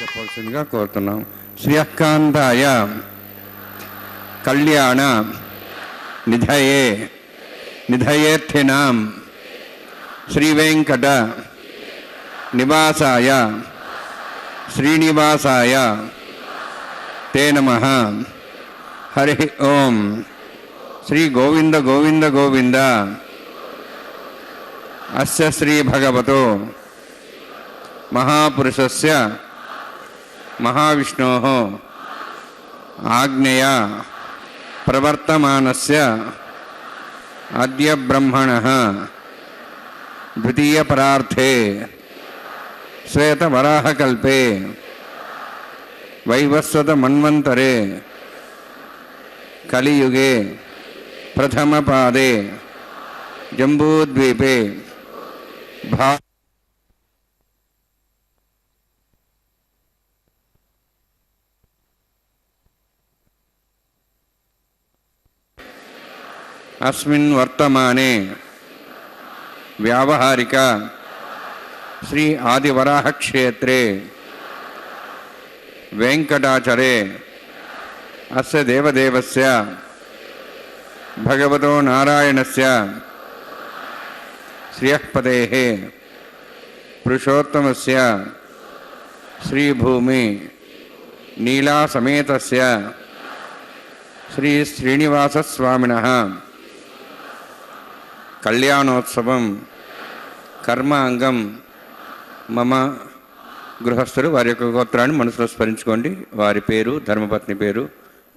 చెప్పవలసిందిగా కోరుతున్నాం. శ్రీయకాంతాయ కళ్యాణ నిధయే నిధయేర్థినాం శ్రీవేంకట నివాసాయ శ్రీనివాసాయ తే నమః. హరి ఓం. శ్రీ గోవింద గోవింద గోవింద. అస్య శ్రీ భగవతో మహాపురుషస్య మహావిష్ణోః ఆజ్ఞయా ప్రవర్తమానస్య అద్య బ్రహ్మణః ద్వితీయపరార్థే శ్వేతవరాహకల్పే వైవస్వత మన్వంతరే కలియుగే ప్రథమపాదే జంబూద్వీపే అస్మిన్ వర్తమానే వ్యావహారిక శ్రీ ఆదివరాహ క్షేత్రే వెంకటాచరే అస్య దేవదేవస్య భగవతో నారాయణస్య శ్రియఃపదేః పురుషోత్తమస్య శ్రీభూమి నీలాసమేతస్య శ్రీ శ్రీనివాసస్వామినః కళ్యాణోత్సవం కర్మ అంగం మమ. గృహస్థులు వారి యొక్క గోత్రాన్ని మనసులో స్మరించుకోండి. వారి పేరు, ధర్మపత్ని పేరు,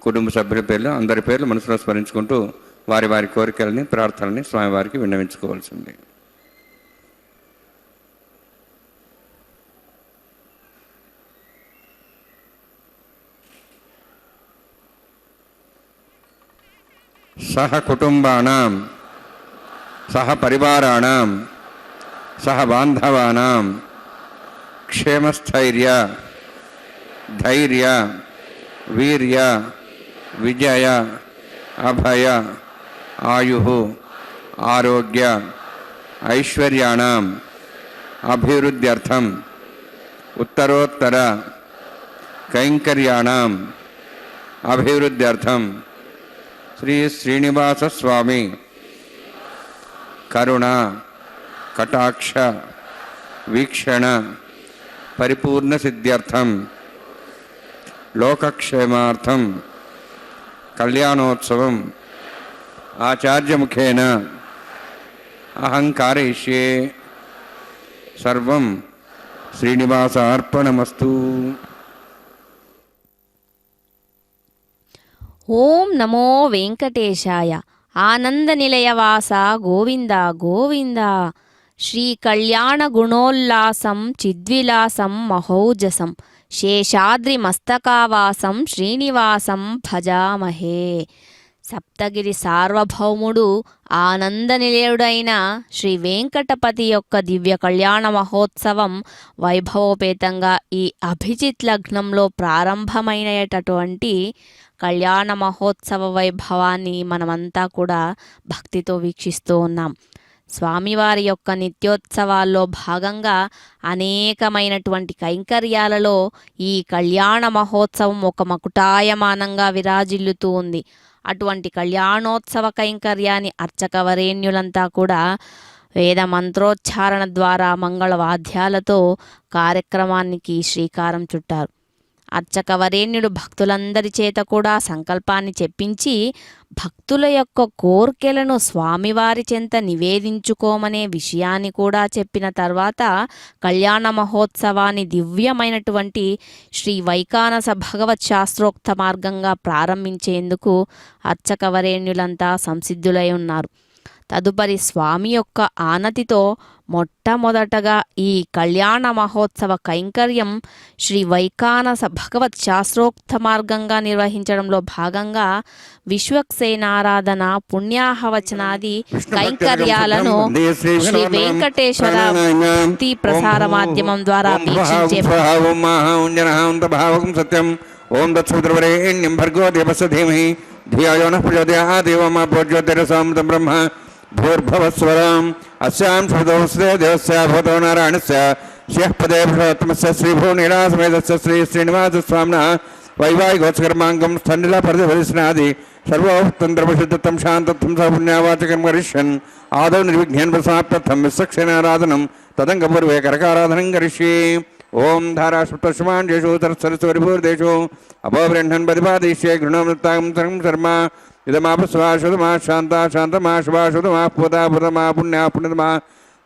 కుటుంబ సభ్యుల పేర్లు, అందరి పేర్లు మనసులో స్మరించుకుంటూ వారి వారి కోరికలని ప్రార్థనని స్వామివారికి విన్నవించుకోవాల్సింది. సహ కుటుంబానాం సహ పరివారాణాం సహ బాంధవానాం క్షేమస్థైర్య ధైర్య వీర్య విజయ అభయ ఆయు ఆరోగ్య ఐశ్వర్యాణం అభివృద్ధ్యర్థం ఉత్తరోత్తర కైంకర్యాణం అభివృద్ధ్యర్థం శ్రీ శ్రీనివాస స్వామి కరుణ కటాక్ష వీక్షణ పరిపూర్ణ సిద్ధ్యర్థం లోకక్షేమార్థం కళ్యాణోత్సవం ఆచార్యముఖేన అహం కారయిష్యే. సర్వం శ్రీనివాసార్పణమస్తు. ఓం నమో వెంకటేశాయ. ఆనందనిలయవాస గోవింద గోవింద. శ్రీ కళ్యాణ గుణోల్లాసం చిద్విలాసం మహౌజసం శేషాద్రి మస్తకావాసం శ్రీనివాసం భజామహే. సప్తగిరి సార్వభౌముడు ఆనందనిలయుడైన శ్రీ వెంకటపతి యొక్క దివ్య కళ్యాణ మహోత్సవం వైభవోపేతంగా ఈ అభిజిత్ లగ్నంలో ప్రారంభమైనటువంటి కళ్యాణ మహోత్సవ వైభవాన్ని మనమంతా కూడా భక్తితో వీక్షిస్తూ ఉన్నాం. స్వామివారి యొక్క నిత్యోత్సవాల్లో భాగంగా అనేకమైనటువంటి కైంకర్యాలలో ఈ కళ్యాణ మహోత్సవం ఒక మకుటాయమానంగా విరాజిల్లుతూ ఉంది. అటువంటి కళ్యాణోత్సవ కైంకర్యాన్ని అర్చకవరేణ్యులంతా కూడా వేద మంత్రోచ్చారణ ద్వారా మంగళవాద్యాలతో కార్యక్రమానికి శ్రీకారం చుట్టారు. అర్చకవరేణ్యుడు భక్తులందరి చేత కూడా సంకల్పాన్ని చెప్పించి భక్తుల యొక్క కోర్కెలను స్వామివారి చెంత నివేదించుకోమనే విషయాన్ని కూడా చెప్పిన తర్వాత కళ్యాణ మహోత్సవాన్ని దివ్యమైనటువంటి శ్రీ వైకానస భగవత్ శాస్త్రోక్త మార్గంగా ప్రారంభించేందుకు అర్చకవరేణ్యులంతా సంసిద్ధులై ఉన్నారు. తదుపరి స్వామి యొక్క ఆనతితో మొట్టమొదటగా ఈ కళ్యాణ మహోత్సవ కైంకర్యం శ్రీ వైకానస భగవత్ శాస్త్రోక్త మార్గంగా నిర్వహించడంలో భాగంగా విశ్వక్సేనారాధన పుణ్యాహవచనాది కైంకర్యాలను శ్రీ వెంకటేశ్వర భక్తి ప్రసార మాధ్యమం ద్వారా వీక్షించే ఓం దత్సవితుర్వరేణ్యం భర్గో దేవస్య ధీమహి ధియో యో నః ప్రచోదయాత్ దేవమా ప్రోజ్యోతిరసామృతం బ్రహ్మ భూర్భువస్వరం అస్యాం శ్రుతోస్రే దేవస్య భూతో నారాయణస్య శ్రీః పదే పురుషోత్తమస్య శ్రీభువనీలాసమేతస్య శ్రీ శ్రీనివాస స్వామినః వైవాహికోత్సకర్మాంగం స్థండిలా పరిధివరిస్నాది సర్వోత్తంత్రపశుద్ధం శాంతత్వం సపుణ్యావాచకం కరిష్యన్ ఆదౌ నిర్విఘ్నేన ప్రసమాప్యర్థం విశ్వక్సేనారాధనం తదంగపూర్వే కరకారాధనం కరిష్యే. ఓం ధారాశ్వతస్మాన్యేషు తరస్సరస్వరిభూర్దేషు అపోబ్రహ్మన్ ప్రతిపాదిష్యే గృహమృతాం సర్వం శర్మ ఇదమాపస్వాశుతమా శాంతా శాంతమా శుభాశుతమా పూతా పుతమా పుణ్యా పుణ్యతమా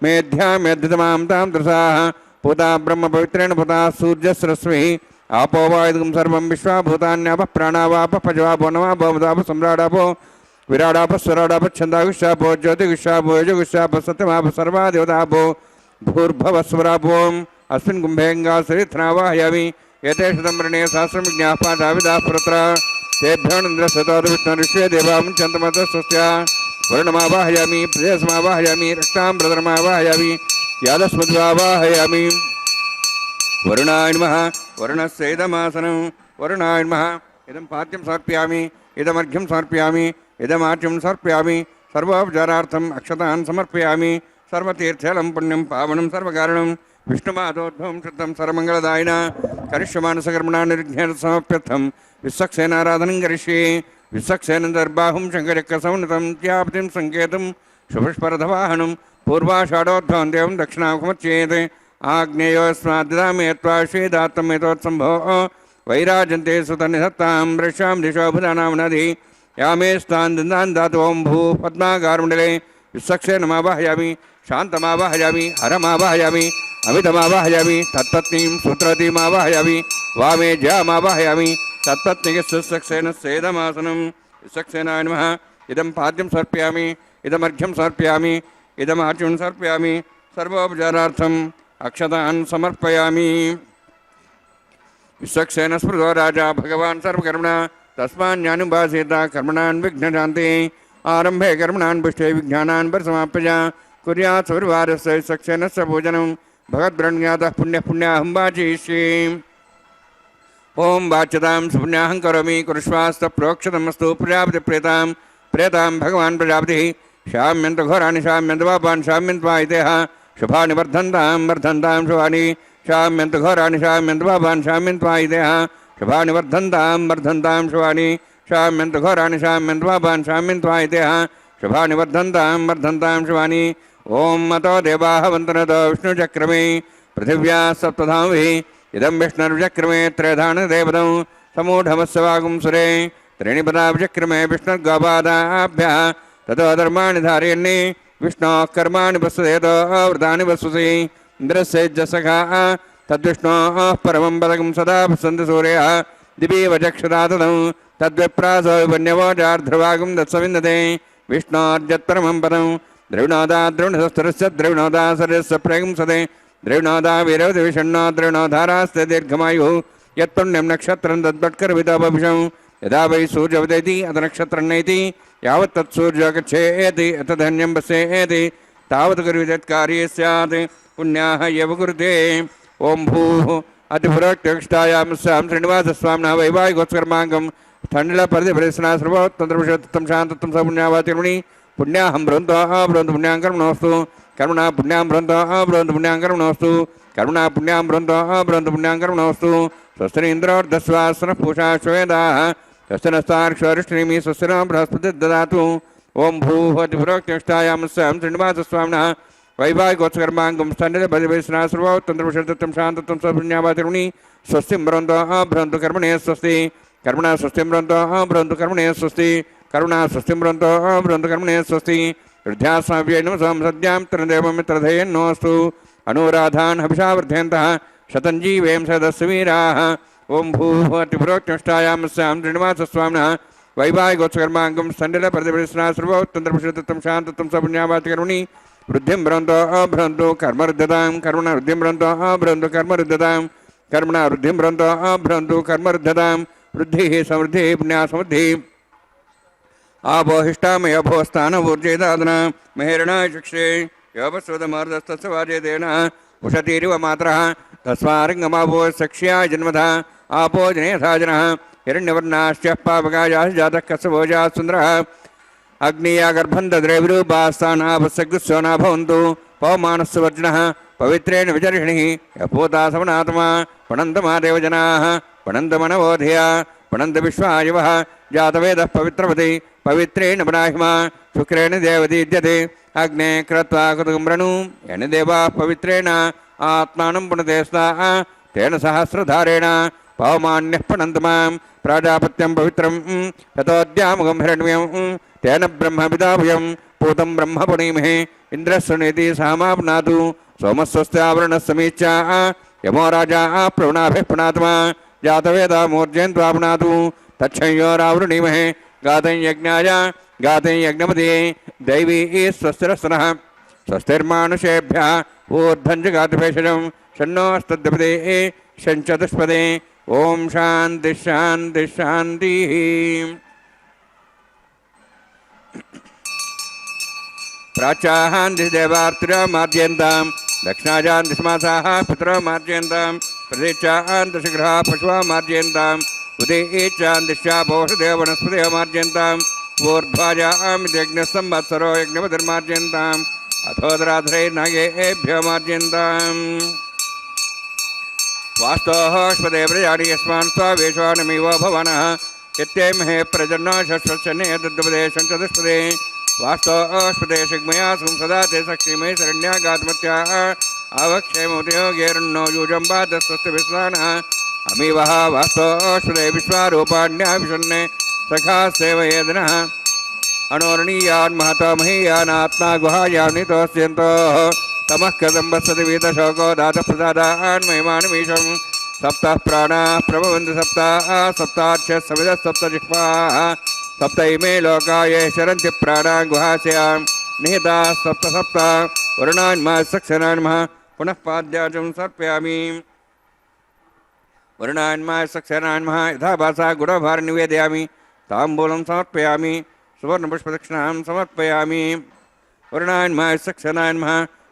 మేధ్యా మేధ్యతమాం తాం త్రిసాః పూతా బ్రహ్మ పవిత్రేణ పూతా సూర్యస్రశ్మి ఆపో వాయుదుం సర్వం విశ్వాభూతాన్యాప ప్రాణావాప పజవాపో నమా భవదాప సమ్రాడాపో విరాడాప స్వరాడాప ఛందాగుష్యాపో జ్యోతిగుష్యాపో యజగుష్యాప సత్యమాప సర్వా దేవతాపో భూర్భవస్వరాపోం అస్మిన్ కుంభేంగాశ్రీత్నావాహయామి ఏతేషు సంవరణే సహస్రం విజ్ఞాపాదావిదాః పురత్ర తేభ్యోనింద్రస్తోర్విష్ణురిష్యే దేవాముంచంతమత స్వస్య వరుణమావాహయామి ప్రదేశమావాహయామి రక్తాంబ్రదరమావాహయామి యాదస్మద్వావాహయామి. వరుణాయ నమః వరుణస్యేదమాసనం వరుణాయ నమః ఇదం పాద్యం సమర్పయామి ఇదమర్ఘ్యం సమర్పయామి ఇదమార్ఘ్యం సమర్పయామి సర్వోపచారార్థం అక్షతాన్ సమర్పయామి. సర్వతీర్థలం పుణ్యం పావనం సర్వకారణం విష్ణుమాధోద్భవం శుద్ధం సర్వమంగళదాయిన కరిష్యమానసకర్మణా నిర్ఘ్నేన సమప్యర్థం విశ్వక్సేనారాధనం కరిష్యే. విశ్వక్సేన దర్బాహుం శంకరక్రసౌన్నతం త్యాపతిం సంకేతం శుభస్పరధవాహనం పూర్వాషాఢోద్భవం దేవం దక్షిణాముఖమచ్యేత్ ఆగ్నేయోస్మాద్దామే శ్రీదాత్తమేతోత్సంభో వైరాజంతే సుతనిధత్తాం వృషాం దిశోభుధానాం నది యామే స్థాన్ దాతు ఓం భూ పద్మాగారమండలే విశ్వక్సేనమావాహయామి శాంతమావాహయామి హరమావాహయామి అమితమావాహయామి తత్పత్నీం సూత్రవతీమావాహయామి వామే జ్యామావాహయామి తత్పత్నికి సుసక్సేన సేదమాసనం. విశ్వక్సేనాయ నమః ఇదం పాద్యం సమర్పయామి ఇదమర్ఘ్యం సమర్పయామి ఇదమార్ఘ్యం సమర్పయామి సర్వోపచారార్థం అక్షతాన్ సమర్పయామి. విశ్వక్సేన స్మృతో రాజా భగవాన్ సర్వకర్మణ తస్మాన్యానుభాసేత కర్మణాన్ విఘ్నశాంతి ఆరంభే కర్మణాన్ పుష్టే విజ్ఞానాన్ పరిసమాప్య कुर्यात् सविर्वारस्य सक्सेनस्य पूजनं भगवद्ब्रह्मज्ञातः पुण्यपुण्याहं वाचयिष्ये ओं वाच्यतां सुपुण्याहं करोमि कुरुष्वास्तप्रोक्षतमस्तु प्रजापतिप्रेतां प्रेतां भगवान् प्रजापतिः शाम्यन्तघोराणि शाम्यन्तपापान् शाम्यन्त्वायितेः शुभानि वर्धन्तां वर्धन्तां शुभानि शाम्यन्तघोराणि शाम्यन्तपापान् शाम्यन्त्वायितेः शुभानि वर्धन्तां वर्धन्तां शुभानि शाम्यन्तघोराणि शाम्यन्तपापान् शाम्यन्त्वायितेः शुभानि वर्धन्तां वर्धन्तां शुभानि ओं मतो देवाः वन्तनतो विष्णुचक्रमे पृथिव्या सप्तधामभिः इदं विष्णुर्चक्रमे त्रयधानदेवतं समूढमस्वागुं सुरे त्रीणिपदाभिचक्रमे विष्णुर्गोपादाभ्यः ततो धर्माणि धारयन्नि विष्णोः कर्माणि वसुदेतो आवृतानि वसुसि इन्द्रस्यैज्जसखाः तद्विष्णोः परमं पदकं सदा वसन्ति सूर्यः दिवि वचक्षुरा तदं तद्विप्रासो वन्यवोजार्ध्रवागुं दत्सविन्दते विष्णोर्जत्परमं पदं द्रविणोदा द्रविणशस्त्रस्य द्रविणोदा सरस्य प्रगंसते द्रविणोदा वीरवतिविषण्णो द्रविणोधारास्ते दीर्घमायुः यत्पुण्यं नक्षत्रं तद्भट्करविदोपविशं यदा वै सूर्यवदेति अथ नक्षत्रं नैति यावत् तत्सूर्यो गच्छेति अथ धन्यं वसेति तावत् कुर्विदत्कार्ये स्यात् पुण्याः एव कुरुते ओं भूः अतिपुरोक्तक्षायां स्यां श्रीनिवासस्वामिनः वैवाहिकोत्कर्माङ्गं स्थण्डिलपरिधिपरिसना सर्वोत्तमं शान्तत्वं सपुण्यावातिर्मणि पुण्याहं ब्रवन्तः ब्रवन्तु पुण्यां कर्मणोऽस्तु कर्मणा पुण्यां ब्रवन्तः ब्रवन्तु पुण्यां कर्मणोऽस्तु कर्मणा पुण्यां ब्रवन्तः ब्रवन्तु पुण्यां कर्मणोऽस्तु स्वस्ति इन्द्रोर्धस्वासनः पूषा श्वेदाः स्वस्ति नस्तार्क्ष्वरिष्ठिनिमि स्वस्ति न बृहस्पतिः ददातु ओं भूः अतिपुरोक्तक्षायां स्यां श्रीनिवासस्वामिनः वैवाहिकोत्कर्माङ्गं स्थण्डिलपरिधिपरिसना सर्वोत्तमं शान्तत्वं सपुण्यावातिर्मणि स्वस्तिं ब्रवन्तः ब्रवन्तु कर्मणे स्वस्ति कर्मणा स्वस्तिं ब्रवन्तः ब्रवन्तु कर्मणे स्वस्ति करुणा स्वस्तिं ब्रवन्तः ब्रवन्तु कर्मणे स्वस्ति वृद्ध्यास्माभ्यै नमसां सद्यां तृणदेवं मित्रधेयन्नोऽस्तु अनुराधान् हविषा वर्धयन्तः शतं जीवेम सदस्य वीराः ओं भूः अतिपुरोक्तष्टायां स्यां श्रीनिवासस्वामिनः वैवाहिकोत्कर्माङ्गं स्थण्डिलपरिधिपरिसना सर्वोत्तमं शान्तत्वं सपुण्यावातिकर्मणि वृद्धिं ब्रवन्तः ब्रवन्तु कर्मरुद्धतां कर्मणा वृद्धिं ब्रवन्तः ब्रवन्तु कर्मरुद्धतां कर्मणा वृद्धिं ब्रवन्तः ब्रवन्तु कर्मरुद्धतां वृद्धिः समृद्धिः पुण्या समृद्धिः आपोहिष्टामय भोस्थानभूर्जयदादन महेरणाय चक्षे योपस्वदमर्दस्तस्य वाजयतेन उषतीरिव मात्रः तस्मारङ्गमापो सक्ष्याय जन्मथा आपो जनेथा जनः हिरण्यवर्णाश्च पापकायाः जातः कस्यभोजाः सुन्दरः अग्नियागर्भं दद्रैविरूपास्तानापस्सग्स्योना भवन्तु पवमानस्य वर्जिनः पवित्रेण विचर्षणिः यपोता समनात्मा पणन्तमादेव जनाः पणन्तमनवोधिया पणन्त विश्वायवः जातवेदः पवित्रपति पवित्रेण ब्राह्मा शुक्रेण देवदीद्यते अग्ने कृत्वा कुतुम्रणु येन देवाः पवित्रेण आत्मानं पुनते स्ताः तेन सहस्रधारेण पवमान्यः पणन्त मां प्राजापत्यं पवित्रं ततोऽद्यामुखं हिरण्यं तेन ब्रह्मविदाभूयं पूतं ब्रह्म पुनीमहे इन्द्रस्वनेति सहमाप्नातु सोमस्वस्त्यावरणस्समीच्या यमो राजा प्रवणाभिः पुनात्मा जातवेदा मूर्जयन्त्वाप्नातु तच्छंयोरावृणीमहे गातं यज्ञाय गातं यज्ञपदे दैवी स्वस्तिरस्तनः स्वस्तिर्मानुषेभ्यः ऊर्ध्वं जगातभेषजं षण्णोस्तद्यपदे षञ्चतुष्पदे ओं शान्ति शान्ति शान्तिः प्राच्याहान्तिदेवार्तिरमाद्यन्तां दक्षिणाजान्तिस्मासाः पितरमाद्यन्तां प्रदेशान्तशिग्रहा पशुमाद्यन्तां उदयेच्छान्तिश्चापोषदेव वनस्पतिमाद्यन्ताम् ऊर्ध्वाजामित्यग्निसंवत्सरो यज्ञपतिर्माद्यन्ताम् अथोदराधरे नागेभ्योमाद्यन्ताम् वास्तोष्पदे प्रजानि यस्मान् स्वावेशवानमिव भवनः इत्येमहे प्रजन्नो षष्ठने तद्पदे षण्चतुष्पदे वास्तोष्पदे शिग्मया संसदा ते सक्षिमे शरण्यागात्मत्याः आवक्षेमोदयोगेरण्णो यूजम्बादस्वस्य विस्वानः अमीवः वास्तोष्पदे विश्वारूपाण्या विषन्ने सखा सेवयेदनः अणोरणीयान् महतो महीयानात्मा गुहायां नितोऽस्यन्तोः तमः कथं वसति वीतशोको दातप्रसादान् महिमानमीशं सप्तः प्राणाः प्रभवन्ति सप्ताः सप्ताक्षः समिदः सप्तजिह्वाः सप्त इमे लोकाये शरन्ति प्राणान् गुहास्यां निहिताः सप्त सप्त वरुणान्मः सक्षरान्मः पुनः पाद्याचं सर्पयामि वरुणान्मः सक्षरान्मः यथा भासा गुणभार निवेदयामि ताम्बूलं समर्पयामि सुवर्णपुष्पदक्षिणां समर्पयामि వరుణాన్మాయ సక్షనాన్మ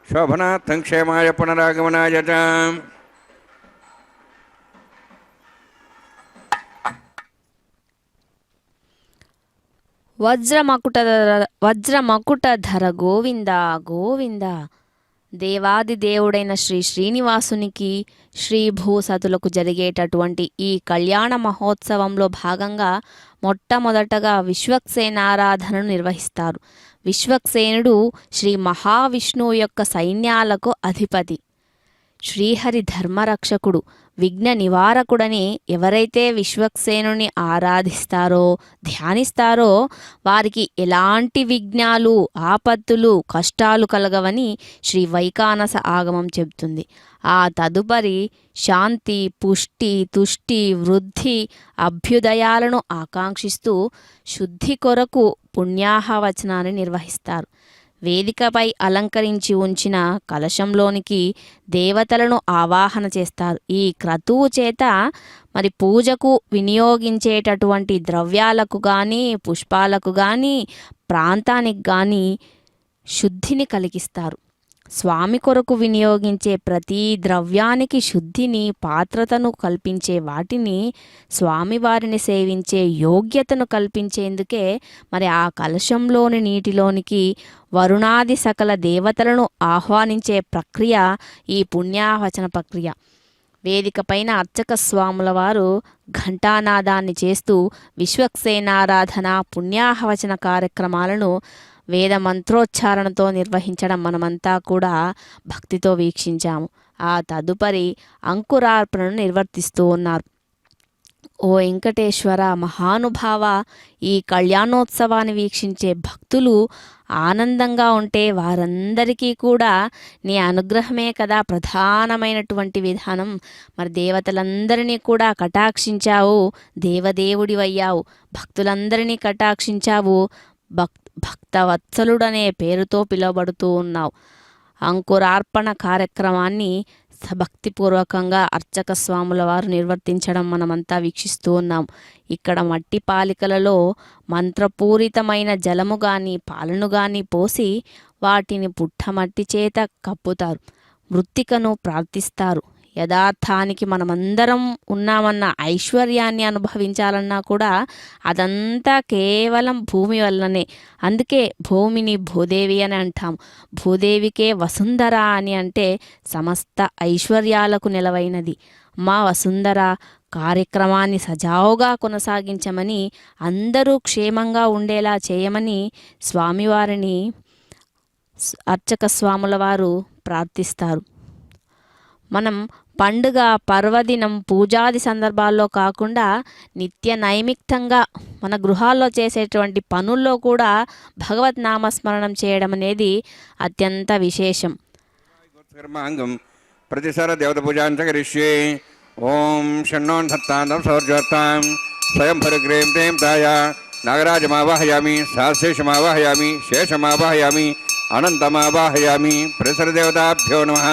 శోభనార్థం క్షేమాయ పునరాగమనాయ చ. వజ్రమకుటధర గోవింద గోవింద. దేవాదిదేవుడైన శ్రీ శ్రీనివాసునికి శ్రీభూసతులకు జరిగేటటువంటి ఈ కళ్యాణ మహోత్సవంలో భాగంగా మొట్టమొదటగా విశ్వక్సేనారాధనను నిర్వహిస్తారు. విశ్వక్సేనుడు శ్రీ మహావిష్ణువు యొక్క సైన్యాలకు అధిపతి. శ్రీహరి ధర్మరక్షకుడు, విఘ్న నివారకుడని ఎవరైతే విశ్వక్సేనుని ఆరాధిస్తారో ధ్యానిస్తారో వారికి ఎలాంటి విఘ్నాలు ఆపత్తులు కష్టాలు కలగవని శ్రీ వైకానస ఆగమం చెబుతుంది. ఆ తదుపరి శాంతి పుష్టి తుష్టి వృద్ధి అభ్యుదయాలను ఆకాంక్షిస్తూ శుద్ధి కొరకు పుణ్యాహవచనాన్ని నిర్వహిస్తారు. వేదికపై అలంకరించి ఉంచిన కలశంలోనికి దేవతలను ఆవాహన చేస్తారు. ఈ క్రతువు చేత మరి పూజకు వినియోగించేటటువంటి ద్రవ్యాలకు కానీ పుష్పాలకు కానీ ప్రాంతానికి కానీ శుద్ధిని కలిగిస్తారు. స్వామి కొరకు వినియోగించే ప్రతి ద్రవ్యానికి శుద్ధిని పాత్రతను కల్పించే వాటిని స్వామివారిని సేవించే యోగ్యతను కల్పించేందుకే మరి ఆ కలశంలోని నీటిలోనికి వరుణాది సకల దేవతలను ఆహ్వానించే ప్రక్రియ ఈ పుణ్యావచన ప్రక్రియ. వేదిక పైన అర్చక స్వాముల వారు ఘంటానాదాన్ని చేస్తూ విశ్వక్సేనారాధన పుణ్యాహవచన కార్యక్రమాలను వేద మంత్రోచ్చారణతో నిర్వహించడం మనమంతా కూడా భక్తితో వీక్షించాము. ఆ తదుపరి అంకురార్పణను నిర్వర్తిస్తూ ఉన్నారు. ఓ వెంకటేశ్వర మహానుభావ, ఈ కళ్యాణోత్సవాన్ని వీక్షించే భక్తులు ఆనందంగా ఉంటే వారందరికీ కూడా నీ అనుగ్రహమే కదా ప్రధానమైనటువంటి విధానం. మరి దేవతలందరినీ కూడా కటాక్షించావు, దేవదేవుడివయ్యావు, భక్తులందరినీ కటాక్షించావు, భక్తవత్సలుడనే పేరుతో పిలువబడుతూ ఉన్నావు. అంకురార్పణ కార్యక్రమాన్ని భక్తిపూర్వకంగా అర్చక స్వాముల వారు నిర్వర్తించడం మనమంతా వీక్షిస్తూ ఉన్నాం. ఇక్కడ మట్టి పాలికలలో మంత్రపూరితమైన జలము కానీ పాలను కానీ పోసి వాటిని పుట్టమట్టి చేత కప్పుతారు. మృత్తికను ప్రార్థిస్తారు. యథార్థానికి మనమందరం ఉన్నామన్న ఐశ్వర్యాన్ని అనుభవించాలన్నా కూడా అదంతా కేవలం భూమి వల్లనే. అందుకే భూమిని భూదేవి అని అంటాం. భూదేవికే వసుంధర అని అంటే సమస్త ఐశ్వర్యాలకు నిలవైనది. మా వసుంధర కార్యక్రమాన్ని సజావుగా కొనసాగించమని, అందరూ క్షేమంగా ఉండేలా చేయమని స్వామివారిని అర్చక స్వాముల వారు ప్రార్థిస్తారు. మనం పండుగ పర్వదినం పూజాది సందర్భాల్లో కాకుండా నిత్య నైమిత్తంగా మన గృహాల్లో చేసేటువంటి పనుల్లో కూడా భగవత్ నామస్మరణం చేయడం అనేది అత్యంత విశేషం. కర్మాంగం ప్రతిసర దేవత పూజాంచ కరిష్యే. ఓం షణ్ణోన్ సత్తాంతం సౌర్జోత్తాం స్వయం భరగ్రేం తేం తాయ నాగరాజమావాహయామి సహశేషమావాహయామి శేషమావాహయామి అనంతమావాహయామి. ప్రతిసర దేవతాభ్యో నమః.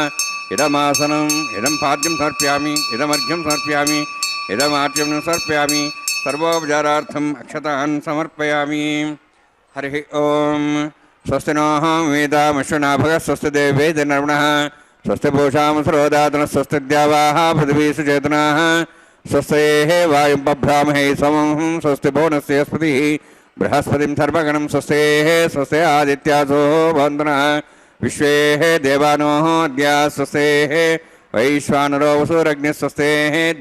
ఇదమాసనం ఇదం పాద్యం సమర్ప్యామి, ఇదమర్ఘ్యం సమర్ప్యామి, ఇదమార్ఘ్యం సమర్ప్యామి. సర్వోపచారార్థం అక్షతాన్ సమర్పయామి. హరి ఓం. స్వస్తి నోః వేదామశ్వనాభగ స్వస్తి దేవేద నర్మణః స్వస్తి భూషాం సరోదాతన స్వస్తి ద్యావాః పృథివీ సుచేతనాః స్వస్తి వాయుం బభ్రామహే సమం స్వస్తి భువనస్య స్పతిః బృహస్పతిం సర్వగణం స్వస్తి స్వస్తి ఆదిత్యాసో భవంతునః విశ్వే దేవానో అద్యా స్వస్తే వైశ్వానరో వసూరగ్నిః స్వస్తే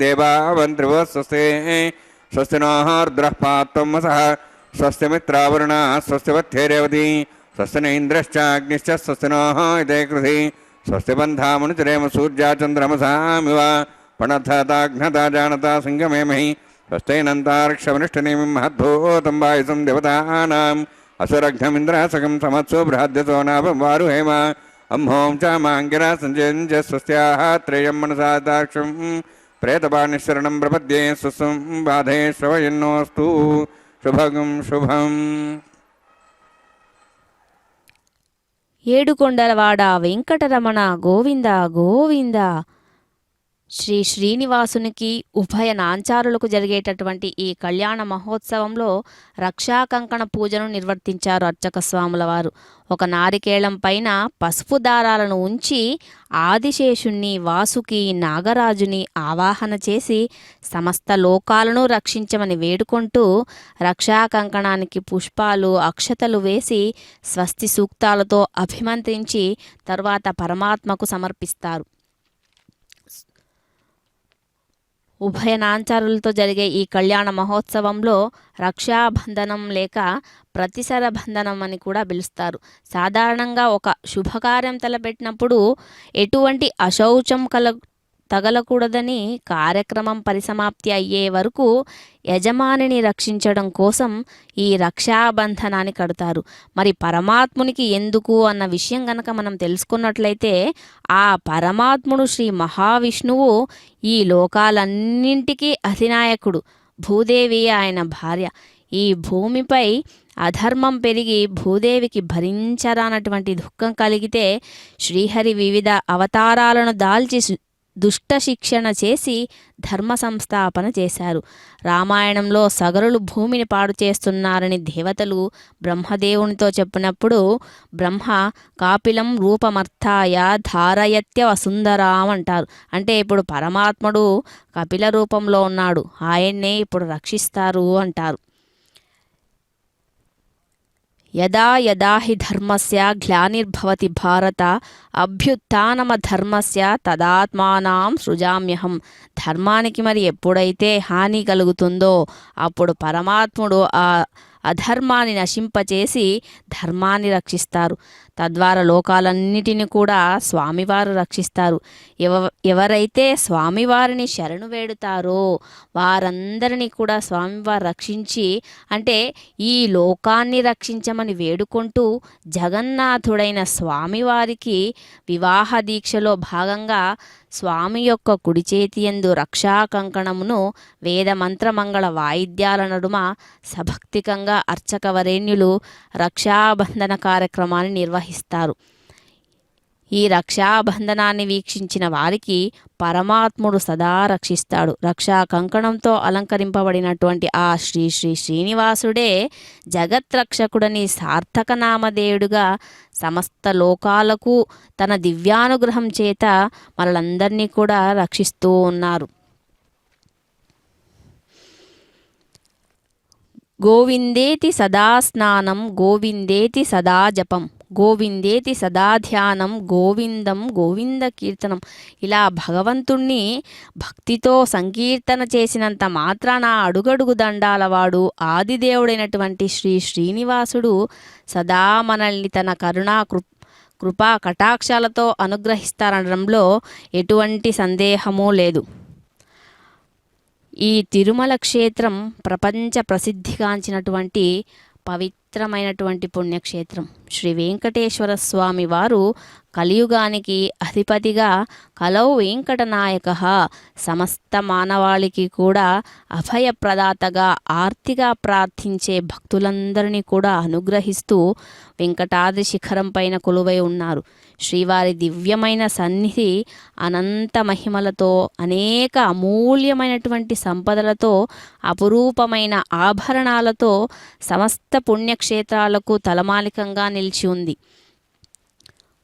దేవావంత్రివో స్వస్తే స్వస్తి నోర్ద్రః పాత్వం వసః స్వస్తి మిత్రావరుణ స్వస్తి వత్థేరేవతి స్వస్తి న ఇంద్రశ్చాగ్నిశ్చ స్వస్తి నోః ఇదే కృధి స్వస్తి బంధామనుచరేమ సూర్యాచంద్రమసామివ పణథతాఘ్నతా జానతా సింగమేమహి స్వస్తైనంతార్క్షమనిష్టనేమిం మహద్భూతం వాయుసం దేవతానాం అసురఘ్నమింద్రాసకం సమత్సు బృహద్యతో నాభం వారు హేమ అంహోం చ మాంగిరా సంజయ స్వస్త్యాః త్రేయం మనసాదాక్షం ప్రేతపాణిశరణం ప్రపద్యే స్వస్వం బాధే శ్రవయన్నోస్తు శుభగం శుభం. ఏడుకొండలవాడ వెంకటరమణ గోవింద గోవింద. శ్రీ శ్రీనివాసునికి ఉభయ నాంచారులకు జరిగేటటువంటి ఈ కళ్యాణ మహోత్సవంలో రక్షా కంకణ పూజను నిర్వర్తించారు అర్చక స్వాముల వారు. ఒక నారికేళం పైన పసుపు దారాలను ఉంచి ఆదిశేషుణ్ణి, వాసుకి, నాగరాజుని ఆవాహన చేసి సమస్త లోకాలను రక్షించమని వేడుకుంటూ రక్షా కంకణానికి పుష్పాలు, అక్షతలు వేసి స్వస్తి సూక్తాలతో అభిమంత్రించి తరువాత పరమాత్మకు సమర్పిస్తారు. ఉభయ నాంచారులతో జరిగే ఈ కళ్యాణ మహోత్సవంలో రక్షాబంధనం లేక ప్రతిసర బంధనం అని కూడా పిలుస్తారు. సాధారణంగా ఒక శుభకార్యం తలపెట్టినప్పుడు ఎటువంటి అశౌచం తగలకూడదని కార్యక్రమం పరిసమాప్తి అయ్యే వరకు యజమానిని రక్షించడం కోసం ఈ రక్షాబంధనాన్ని కడతారు. మరి పరమాత్మునికి ఎందుకు అన్న విషయం గనక మనం తెలుసుకున్నట్లయితే, ఆ పరమాత్ముడు శ్రీ మహావిష్ణువు ఈ లోకాలన్నింటికీ అధినాయకుడు. భూదేవి ఆయన భార్య. ఈ భూమిపై అధర్మం పెరిగి భూదేవికి భరించరానటువంటి దుఃఖం కలిగితే శ్రీహరి వివిధ అవతారాలను దాల్చి దుష్ట శిక్షణ చేసి ధర్మ సంస్థాపన చేశారు. రామాయణంలో సగరులు భూమిని పాడు చేస్తున్నారని దేవతలు బ్రహ్మదేవునితో చెప్పినప్పుడు బ్రహ్మ కాపిలం రూపమర్థాయ ధారయత్య వసుంధరాం అంటారు. అంటే ఇప్పుడు పరమాత్ముడు కపిల రూపంలో ఉన్నాడు, ఆయన్నే ఇప్పుడు రక్షిస్తారు అంటారు. యదా యదా హి ధర్మస్య గ్లానిర్భవతి భారత అభ్యుత్థానమధర్మస్య తదాత్మానాం సృజామ్యహం. ధర్మానికి మరి ఎప్పుడైతే హాని కలుగుతుందో అప్పుడు పరమాత్ముడు ఆ అధర్మాన్ని నశింపచేసి ధర్మాన్ని రక్షిస్తారు. తద్వారా లోకాలన్నిటిని కూడా స్వామివారు రక్షిస్తారు. ఎవరైతే స్వామివారిని శరణు వేడుతారో వారందరినీ కూడా స్వామివారు రక్షించి, అంటే ఈ లోకాన్ని రక్షించమని వేడుకుంటూ జగన్నాథుడైన స్వామివారికి వివాహ దీక్షలో భాగంగా స్వామి యొక్క కుడి చేతి యందు రక్షా కంకణమును వేదమంత్రమంగళ వాయిద్యాల నడుమ సభక్తికంగా అర్చకవరేణ్యులు రక్షాబంధన కార్యక్రమాన్ని నిర్వహిస్తారు. ఈ రక్షాబంధనాన్ని వీక్షించిన వారికి పరమాత్ముడు సదా రక్షిస్తాడు. రక్షా కంకణంతో అలంకరింపబడినటువంటి ఆ శ్రీ శ్రీ శ్రీనివాసుడే జగత్రక్షకుడని సార్థక నామధేయుడుగా సమస్త లోకాలకు తన దివ్యానుగ్రహం చేత మనలందరినీ కూడా రక్షిస్తూ ఉన్నారు. గోవిందేతి సదా స్నానం, గోవిందేతి సదా జపం, గోవిందేతి సదా ధ్యానం, గోవిందం గోవింద కీర్తనం. ఇలా భగవంతుణ్ణి భక్తితో సంకీర్తన చేసినంత మాత్రాన అడుగడుగు దండాలవాడు ఆదిదేవుడైనటువంటి శ్రీ శ్రీనివాసుడు సదా మనల్ని తన కృపా కటాక్షాలతో అనుగ్రహిస్తారనడంలో ఎటువంటి సందేహమూ లేదు. ఈ తిరుమల క్షేత్రం ప్రపంచ ప్రసిద్ధిగాంచినటువంటి పవిత్రమైనటువంటి పుణ్యక్షేత్రం. శ్రీ వెంకటేశ్వర స్వామి వారు కలియుగానికి అధిపతిగా కలౌ వెంకటనాయక సమస్త మానవాళికి కూడా అభయప్రదాతగా ఆర్తిగా ప్రార్థించే భక్తులందరినీ కూడా అనుగ్రహిస్తూ వెంకటాద్రి శిఖరం పైన కొలువై ఉన్నారు. శ్రీవారి దివ్యమైన సన్నిధి అనంత మహిమలతో, అనేక అమూల్యమైనటువంటి సంపదలతో, అపురూపమైన ఆభరణాలతో సమస్త పుణ్యక్షేత్రాలకు తలమాలికంగా నిలిచి ఉంది.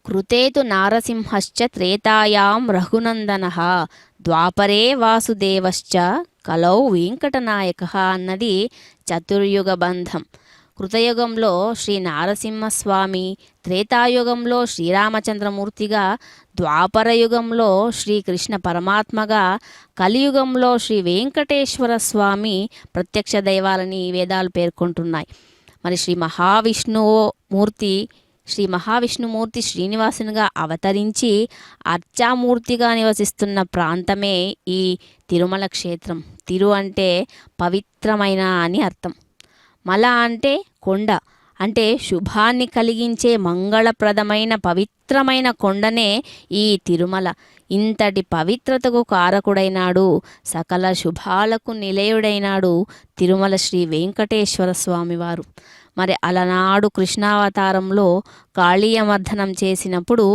కృతేతు నారసింహశ్చ త్రేతాయాం రఘునందనః ద్వాపరే వాసుదేవశ్చ కలౌ వెంకటనాయక అన్నది చతుర్యుగ బంధం. కృతయుగంలో శ్రీ నారసింహస్వామి, త్రేతాయుగంలో శ్రీరామచంద్రమూర్తిగా, ద్వాపరయుగంలో శ్రీకృష్ణ పరమాత్మగా, కలియుగంలో శ్రీ వెంకటేశ్వర స్వామి ప్రత్యక్ష దైవాలని వేదాలు పేర్కొంటున్నాయి. మరి శ్రీ మహావిష్ణుమూర్తి శ్రీనివాసునిగా అవతరించి అర్చామూర్తిగా నివసిస్తున్న ప్రాంతమే ఈ తిరుమల క్షేత్రం. తిరు అంటే పవిత్రమైన అని అర్థం. మల అంటే కొండ, అంటే శుభాన్ని కలిగించే మంగళప్రదమైన పవిత్రమైన కొండనే ఈ తిరుమల. ఇంతటి పవిత్రతకు కారకుడైనాడు, సకల శుభాలకు నిలయుడైనాడు తిరుమల శ్రీ వెంకటేశ్వర స్వామివారు. మరి అలనాడు కృష్ణావతారంలో కాళీయమర్దనం చేసినప్పుడు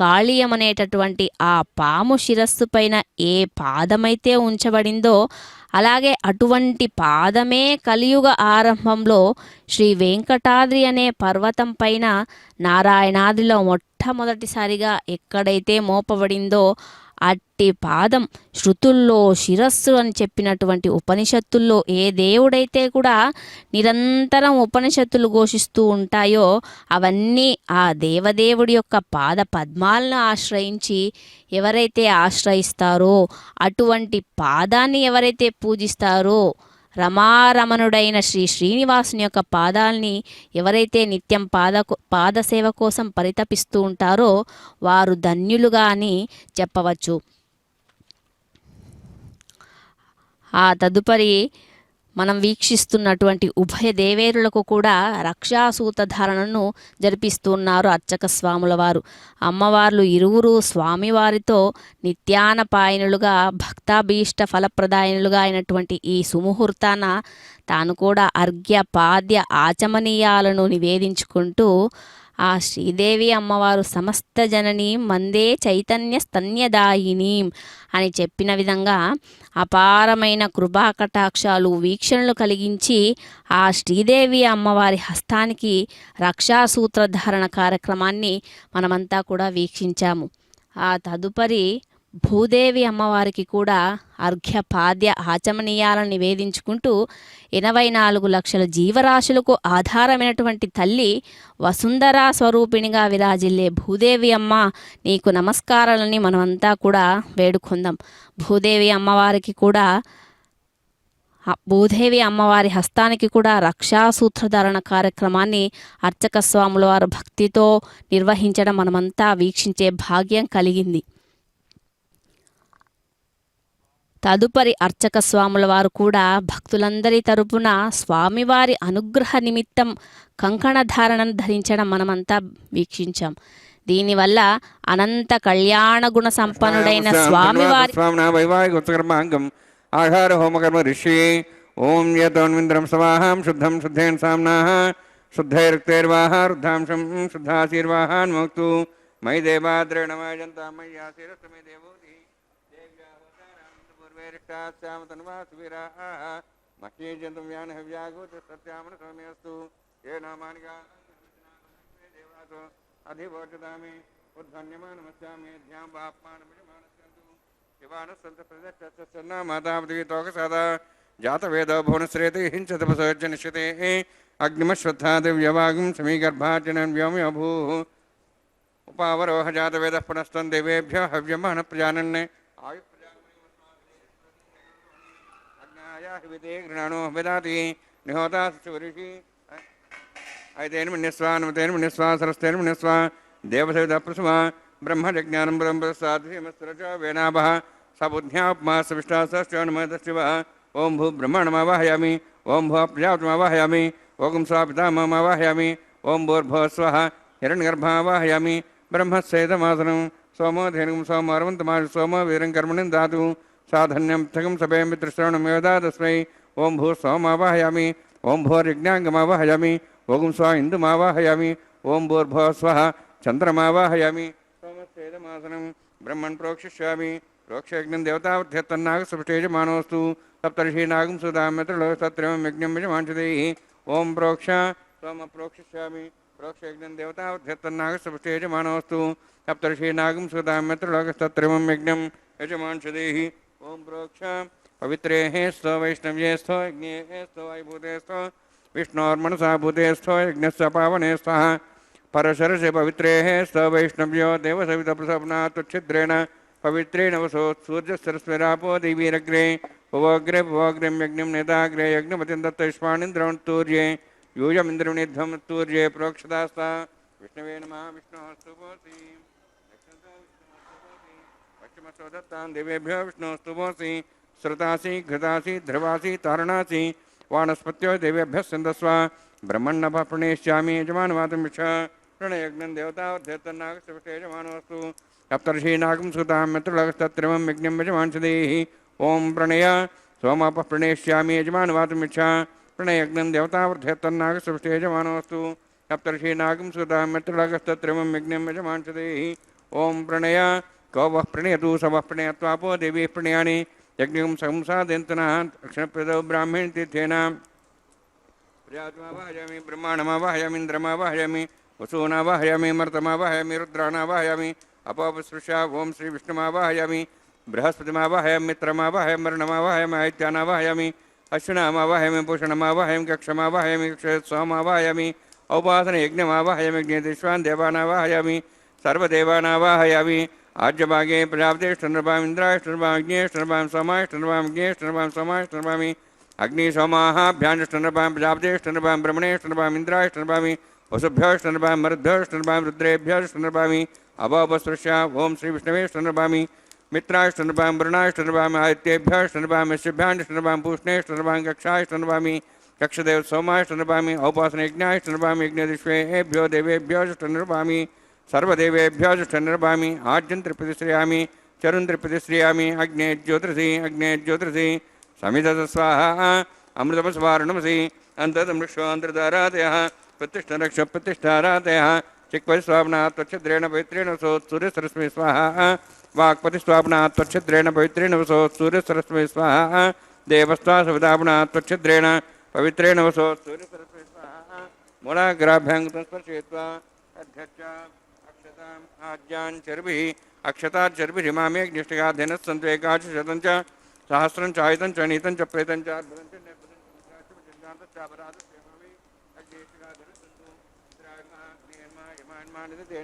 కాళీయమనేటటువంటి ఆ పాము శిరస్సు పైన ఏ పాదమైతే ఉంచబడిందో అలాగే అటువంటి పాదమే కలియుగ ఆరంభంలో శ్రీ వెంకటాద్రి అనే పర్వతం పైన నారాయణాద్రిలో మొట్టమొదటిసారిగా ఎక్కడైతే మోపబడిందో అట్టి పాదం శృతుల్లో శిరస్సు అని చెప్పినటువంటి ఉపనిషత్తుల్లో ఏ దేవుడైతే కూడా నిరంతరం ఉపనిషత్తులు ఘోషిస్తూ ఉంటాయో అవన్నీ ఆ దేవదేవుడి యొక్క పాద పద్మాలను ఆశ్రయించి ఎవరైతే ఆశ్రయిస్తారో అటువంటి పాదాన్ని ఎవరైతే పూజిస్తారో రమారమణుడైన శ్రీ శ్రీనివాసుని యొక్క పాదాల్ని ఎవరైతే నిత్యం పాదసేవ కోసం పరితపిస్తూ ఉంటారో వారు ధన్యులుగా అని చెప్పవచ్చు. ఆ తదుపరి మనం వీక్షిస్తున్నటువంటి ఉభయ దేవేరులకు కూడా రక్షాసూత ధారణను జరిపిస్తున్నారు అర్చక స్వాముల వారు. అమ్మవార్లు ఇరువురు స్వామివారితో నిత్యానపాయనులుగా భక్తాభీష్ట ఫలప్రదాయనులుగా అయినటువంటి ఈ సుముహూర్తాన తాను కూడా అర్ఘ్య పాద్య ఆచమనీయాలను నివేదించుకుంటూ ఆ శ్రీదేవి అమ్మవారు సమస్త జననీ మందే చైతన్య స్తన్యదాయిని అని చెప్పిన విధంగా అపారమైన కృపాకటాక్షాలు వీక్షణలు కలిగించి ఆ శ్రీదేవి అమ్మవారి హస్తానికి రక్షాసూత్రధారణ కార్యక్రమాన్ని మనమంతా కూడా వీక్షించాము. ఆ తదుపరి భూదేవి అమ్మవారికి కూడా అర్ఘ్య పాద్య ఆచమనీయాలను నివేదించుకుంటూ 84 లక్షల జీవరాశులకు ఆధారమైనటువంటి తల్లి వసుంధరా స్వరూపిణిగా విరాజిల్లే భూదేవి అమ్మ నీకు నమస్కారాలని మనమంతా కూడా వేడుకుందాం. భూదేవి అమ్మవారికి కూడా భూదేవి అమ్మవారి హస్తానికి కూడా రక్షాసూత్రధారణ కార్యక్రమాన్ని అర్చక స్వాముల వారు భక్తితో నిర్వహించడం మనమంతా వీక్షించే భాగ్యం కలిగింది. తదుపరి అర్చక స్వాముల వారు కూడా భక్తులందరి తరపున స్వామివారి అనుగ్రహ నిమిత్తం కంకణ ధారణను ధరించడం మనమంతా వీక్షించాం. దీనివల్ల అనంత కళ్యాణ గుణ సంపన్నుడైన స్వామివారి ఆహార హోమకర్మ ఋషి ఓం యతోన్వింద్రం సవాహం శుద్ధం శుద్ధేన్ సామ్నాః శుద్ధైరుక్తైర్వాహ రుద్ధాంశం శుద్ధాశీర్వాహాన్ మోక్తు మై దేవాద్రేణ మయంత మయ్యాశీరస్సు మే దేవోతి జాతవేద భువనశ్రేతి హింసతపసర్జనిష్యతే అగ్నిమశ్వత్థా దివ్యవాగం సమీగర్భార్జనం వ్యోమ్యభూ ఉపావరోహ జాతవేద పునస్తం దేవేభ్య హవ్యమహన ప్రజానన్నే ఆయు గృణాణో వేదాతి నిహోతాశి ఐతేన మన్యస్వా నమతేన మన్యస్వా సరస్తేన మన్యస్వా దేవసవిత ప్రసుమా బ్రహ్మజ్ఞానం బ్రహ్మసాధుమస్రచ వేనాభ సబుద్ధ్యాప్మా సవిష్టా సశ్చనమదశివ ఓం భూ బ్రహ్మణమావాహయామి ఓం భూ ప్రజాపతిమావాహయామి ఓం స్వాపితామమావాహయామి ఓం భూర్భువః స్వః హిరణ్యగర్భమావాహయామి బ్రహ్మస్యేదమాసనం సోమో ధేనుం సోమరవంతమాజ సోమో వీరం కర్మణిం దాతు సాధన్యం థగం సభే మిత్రశ్రవణమేవదా తస్మై ఓం భూ సోమావాహయామి ఓం భూర్యజ్ఞాంగమావాహయామి ఓం స్వ ఇందుమావాహయామి ఓం భూర్భువః స్వః చంద్రమావాహయామి సోమస్యేదమాసనం బ్రహ్మణ్ ప్రోక్షిష్యామి ప్రోక్షయజ్ఞం దేవతావధ్యత్తన్నాగసుపృష్టేజమానోస్తు సప్తర్షీనాగం సుధామిత్రలో సత్రేమం యజ్ఞం యజమాంచదేః ఓం ప్రోక్ష సోమ ప్రోక్షిష్యామి ప్రోక్షయజ్ఞం దేవతావధ్యత్తన్నాగసుపృష్టేజమానోస్తు సప్తర్షీనాగం సుధామిత్రలో సత్రేమం యజ్ఞం యజమాంచదేః ఓం ప్రోక్ష పవిత్రేః స్థో వైష్ణవ్యే స్థో యజ్ఞేః స్థో వాయుభూతే స్థో విష్ణోర్మనసా భూతే స్థో యజ్ఞస్య పావనే స్థః పరశరసే పవిత్రేః స్థో వైష్ణవ్యో దేవసవితప్రసప్నా తుచ్ఛిద్రేణ పవిత్రేణ వసో సూర్యసరస్వరాపో దేవీరగ్రే భువోగ్రే భువోగ్రం యజ్ఞం నేతాగ్రే యజ్ఞపతిం దత్తయుష్మానింద్రవణత్తూర్యే యూయమింద్రవణిధ్వమత్తూర్యే ప్రోక్షదాస్తా విష్ణవే నమః విష్ణోః స్తుపోసి పశ్చిమసోదత్తాం దేవేభ్యో విష్ణోః స్తుపోసి श्रुतासी घृतासी ध्रुवासी तारणासी वानस्पत्यो देवेभ्यः सिन्धस्व ब्रह्मण्णभ प्रणेष्यामि यजमानवातं विच्छ प्रणयज्ञं देवतावध्यतन्नागसविष्टेजमानोऽस्तु सप्तर्षीनागं सुतां मित्रलगस्तत्रिमं यज्ञं यजमांसदेः ॐ प्रणय सोमापः प्रणेष्यामि यजमानवातं विच्छ प्रणयज्ञं देवतावृद्धेत्तन्नागसृष्टे यजमानोऽस्तु सप्तर्षीनागं सुता मित्रलागस्तत्रिमं यज्ञं यजमांसदेहि ओं प्रणय कौ वः प्रणयतु स वः प्रणयत्वापो देवी प्रणयानि यज्ञं संसादयन्तनः दक्षिणप्रदौ ब्राह्मण तीर्थेन प्रजात्मावाहयामि ब्रह्माणमावाहयामि इन्द्रमावाहयामि वसूनावाहयामि मर्तमावाहयामि रुद्राणावाहयामि अपोपसृष्या ओं श्रीविष्णुमावाहयामि बृहस्पतिमावाहयामि मित्रमावाहयामि वर्णमावाहयामि आदित्यानावाहयामि अश्विनामावाहयामि भूषणमावाहयामि कक्षमावाहयामि कक्षसोमावाहयामि औपासनयज्ञमावाहयामि यज्ञेश्वान् देवानावाहयामि सर्वदेवानावाहयामि आज्यभागे प्रजापतेष्टनृपाम् इन्द्राष्टनृपाम् अग्नेष्टनृपाम् सोमाष्टनृपाम् अग्नेष्टनृपाम् सोमाष्टनृपामि अग्निसोमाहाभ्याञ्जष्टनृपाम् प्रजापतेष्टनृपाम् ब्रह्मणेष्टनृपाम् इन्द्राष्टनृपामि वसुभ्योष्टनृपाम् मरुद्भ्योष्टनृपाम् रुद्रेभ्योष्टनृपामि अभोपसृष्या ओं श्रीविष्णवेष्टनृपामि मित्राष्टनृपाम् वरुणाष्टनृपाम् आदित्येभ्योष्टनृपाम् यशभ्याण्डष्टनृपाम् पूष्णेष्टनृपाम् कक्षाष्टनृपामि कक्षदेव सोमाष्टनृपामि औपासनयज्ञाष्टनृपामि यज्ञदिष्वेभ्यो देवेभ्योष्टनृपामि सर्वदेवेभ्योष्टनृपामि आज्यं त्रिप्रतिश्रियामि चरुं त्रिप्रतिश्रियामि अग्ने ज्योतिषि समिधस स्वाहा अमृतमस्वारणमसि अन्तर्दमृक्षोऽन्तर्धारातयः प्रतिष्ठरक्ष प्रतिष्ठारातयः चिक्परिस्वापनात् त्वच्छिद्रेण पवित्रेण वसो सूर्यसरस्मै स्वाहा वाक्पतिस्वापनात् त्वच्छिद्रेण पवित्रेण वसो सूर्यसरस्मै स्वाहा देवस्त्वा सवितापनात् त्वच्छिद्रेण पवित्रेण वसो सूर्यसरस्मै स्वाहा मूलाग्राभ्यां स्पर्शयित्वा अध्यक्षा अक्षताम् आज्यान् चर्भिः अक्षतात् चर्भिरिमामेऽग्निष्ठिकाधेनः सन्तु एकादशशतं च सहस्रं चायतं च नीतं च प्रेतं च अर्धं च नेपथं च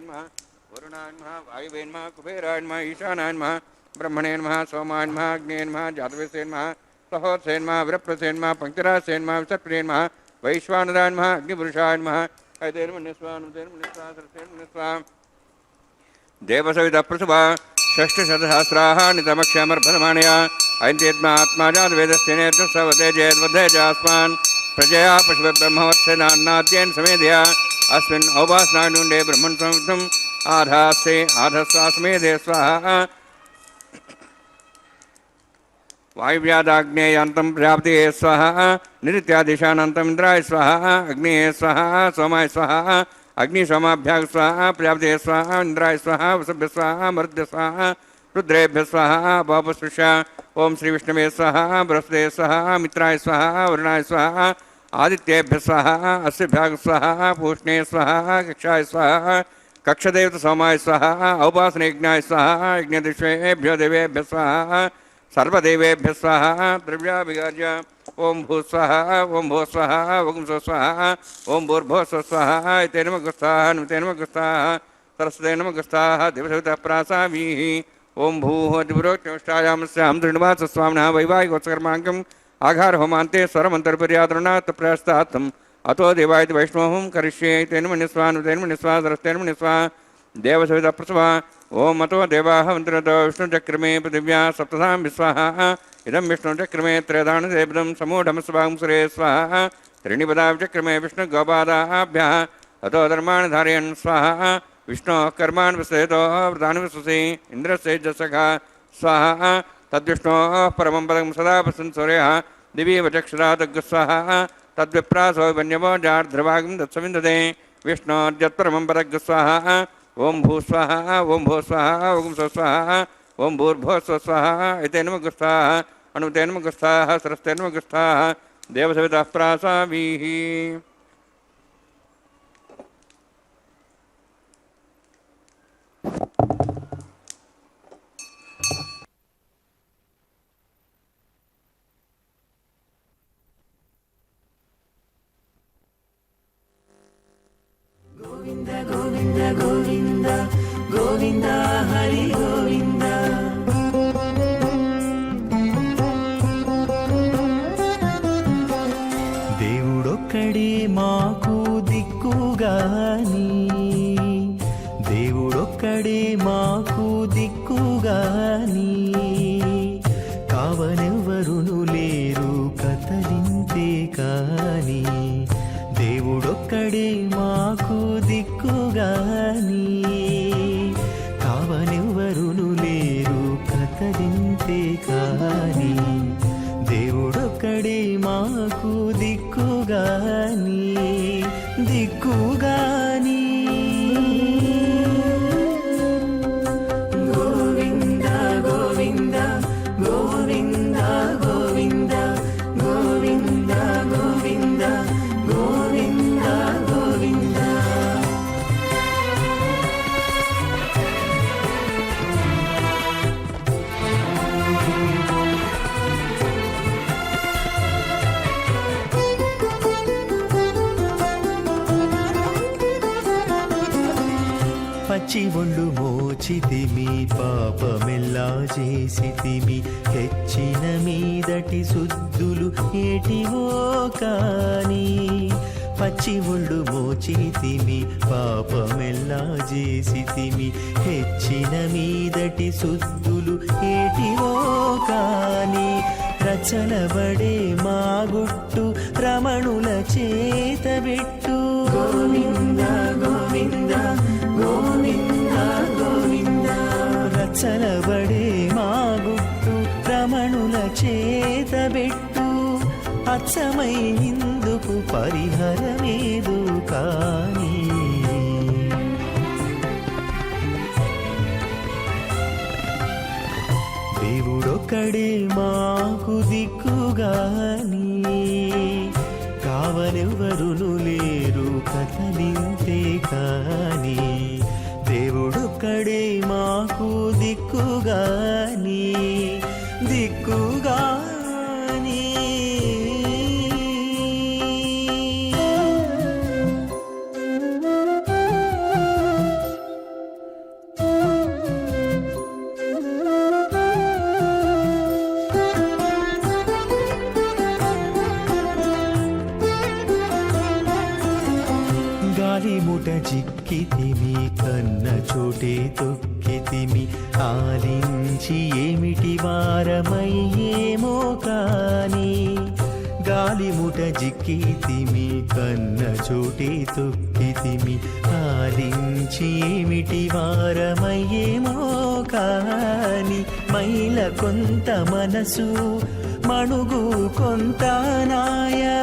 यमान्मः वरुणान्मः वायुवेन्मः कुबेरान्मः ईशानान्मः ब्रह्मणेन्मः सोमान्मः अग्नेन्मः जातवेसेन्मः सहोत्सेन्मः विरप्रसेन्मः पङ्क्तिरासेन्मः विसर्पणेन्मः वैश्वानरान्मः अग्निपुरुषान्मः देवसवितप्रसुभा षष्ठशतसहस्राः नितमक्षमर्भमाणया ऐन्त्येत्मात्मा जातवेदस्य नेतृसवतेजेद्वधेजास्मान् प्रजया पशुब्रह्मवर्षेनान्नाद्येन समेधया अस्मिन् औपासनानुण्डे ब्रह्मन् संयुक्तम् आधास्ते आधस्वास्मेधे स्वाहा वायुव्यादाग्नेयान्तं प्रजापतिये स्वाहा निरित्यादिशानान्तम् इन्द्राय स्वाहा अग्नेये स्वाहा सोमाय स्वाहा अग्निसोमाभ्यां स्वाहा प्रजापतिये स्वाहा इन्द्राय स्वाहा वसुभ्य स्वाहा मरुद्भ्य स्वाहा रुद्रेभ्य स्वाहा अपोपसृष्या ओं श्रीविष्णवे स्वाहा बृहस्पते स्वाहा मित्राय स्वाहा वरुणाय स्वाहा आदित्येभ्य स्वाहा अस्यभ्यां स्वाहा पूष्णे स्वाहा कक्षाय स्वाहा कक्षदेवत सोमाय स्वाहा औपासनयज्ञाय स्वाहा यज्ञदिष्वेभ्यो देवेभ्य स्वाहा सर्वदेवेभ्य स्वाहा द्रव्याभिगार्य ओं भूस्वाहा ओं भो स्वाहा ओं सो स्वाहा ओं भूर्भो स्व स्वाहा इते नमः गुस्ताः नुते नमः गुस्ताः सरस्वते नमः गुस्ताः दिवसवितः प्रासामीः ओं भूः दिवरोक्षायामस्यां दृढवासस्वामिनः वैवाहिकोत्सकर्माङ्कम् आघार होमान्ते स्वरमन्तर्पर्यातृणात् प्रयास्तात्तम् अतो देवायति वैष्णवं करिष्ये इते नमः निस्वा नुते नमः निस्वा सरस्ते नमः निस्वा देवसवितः प्रसवा ओं अतो देवाः मन्त्रतो विष्णुचक्रमे पृथिव्या सप्तधां विस्वाहा इदं विष्णुचक्रमे त्रयदानदेवदं समूढमस्वां सुरे स्वाहा त्रीणिपदाचक्रमे विष्णुगोपादाभ्यः अतो धर्मान् धारयन् स्वाहा विष्णोः कर्मान् विश्लेतो व्रतानि विश्वसि इन्द्रस्य जसखा स्वाहा तद्विष्णोः परमं पदं सदा पश्यन् सूर्यः दिवीव चक्षुरादग्स्वाहा तद्विप्रासो वन्यवो जार्ध्रभागं तत्सविन्दते विष्णोर्यत्परमं पदग्स्वाहा ओं भूस्वाहा ओं भो स्वाहा ओं सो स्वाहा ओं भूर्भो स्व स्वाहा इते नमः गुस्ताः अणुते नमः गुस्ताः सरस्ते नमः गुस्ताः देवसवितः प्रासामीः गोविंद गोविंद गोविंद गोविंद हरि गोविंद దేవుడొక్కడే మాకు దిక్కుగాని దేవుడొక్కడే మాకు దిక్కుగాని కావనెవరును లేరు కతలింతే కాని దేవుడొక్కడే మాకు దిక్కుగాని కావనెవరును లేరు కతలింతే కాని దేవుడొక్కడే మాకు దిక్కు మెచ్చితిమి పాపమెల్లా చేసితిమి హెచ్చిన మీదటి శుద్ధులు ఏటివో కాని పచ్చి ఒళ్ళు మోచితిమి పాపమెల్లా చేసితిమి హెచ్చిన మీదటి శుద్ధులు ఏటివో కాని రచనబడే మా గుట్టు రమణుల చేతబెట్టు గోవింద గోవింద గోవింద గోవింద రచనబడే మా గుట్టు రమణుల చేతబెట్టు అచ్చమై ఇందుకు పరిహరమేదు కాని దేవుడొక్కడే మాకు దిక్కుగాని కావలెవ్వరును లేరు కథలింతే కాని దేవుడొక్కడే మాకు దిక్కుగాని దిక్కుగాని గాలిముట చిక్కితిమి కన్న చోటే తొక్కితిమి ఆలించి ఏమిటి వారమయ్యేమో కాని గాలిముట జిక్కితిమి కన్న చోటే తొక్కితిమి ఆలించి ఏమిటి వారమయ్యేమో కాని మైల కొంత మనసు మణుగు కొంత నాయా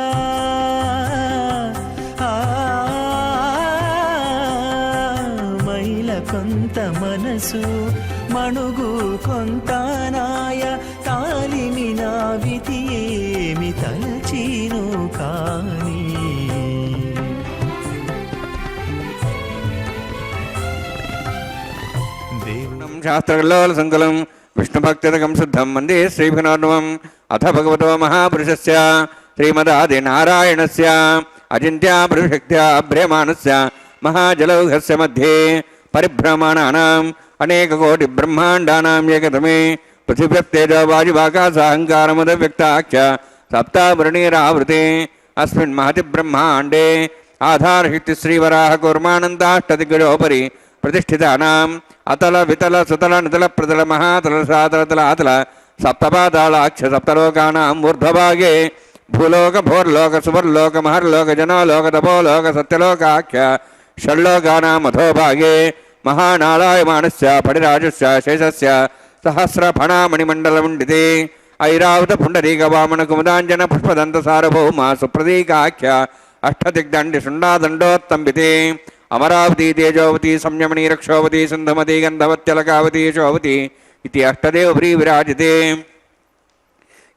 మైల కొంత మనసు మణుగు కొంత నాయ తాలిమి నా విధి ఏమి తలచీను కాని దేవునం శాస్త్రకల్లోల సంకులం విష్ణుభక్తిరకం శుద్ధం వందే శ్రీభినోర్ణవం అథ భగవతో మహాపురుషస్య శ్రీమదాదినారాయణస్య అచింత్యాపురుషక్త్యా భ్రేమాణస్య మహాజలౌఘస్య మధ్యే పరిభ్రమాణానాం అనేకకోటి బ్రహ్మాండానాం ఏకతమే పృథివ్యప్తేజో వాయువాకాశాహంకారముదవ్యక్తాక్ష సప్తావృణీరావృతే అస్మిన్ మహతి బ్రహ్మాండే ఆధారశక్తి శ్రీవరాహ కూర్మానందాష్టదిగ్గజోపరి ప్రతిష్ఠితానాం అతల వితల సుతల నితల ప్రతల మహాతల సాతల తలాతల సప్తపాతాళాక్ష సప్తలోకానాం ఊర్ధ్వభాగే భూలోక భోర్లోక సువర్లోక మహర్లోక జనలోక తపోలోక సత్యలోకాఖ్య షణ్లోకానాం అధోభాగే మహానాళాయమానస్య ఫణిరాజస్య శేషస్య సహస్రఫణామణిమండలముండితే ఐరావత పుండరీక వామన కుముదాంజన పుష్పదంత సార్వభౌమ సుప్రదీకాఖ్య అష్టదిగ్దండి శుండాదండోత్తంబితే అమరావతి తేజోవతి సంయమణి రక్షోవతి సింధుమతి గంధవత్యలకావతి యశోవతి ఇది అష్టదేవభ్రీ విరాజితే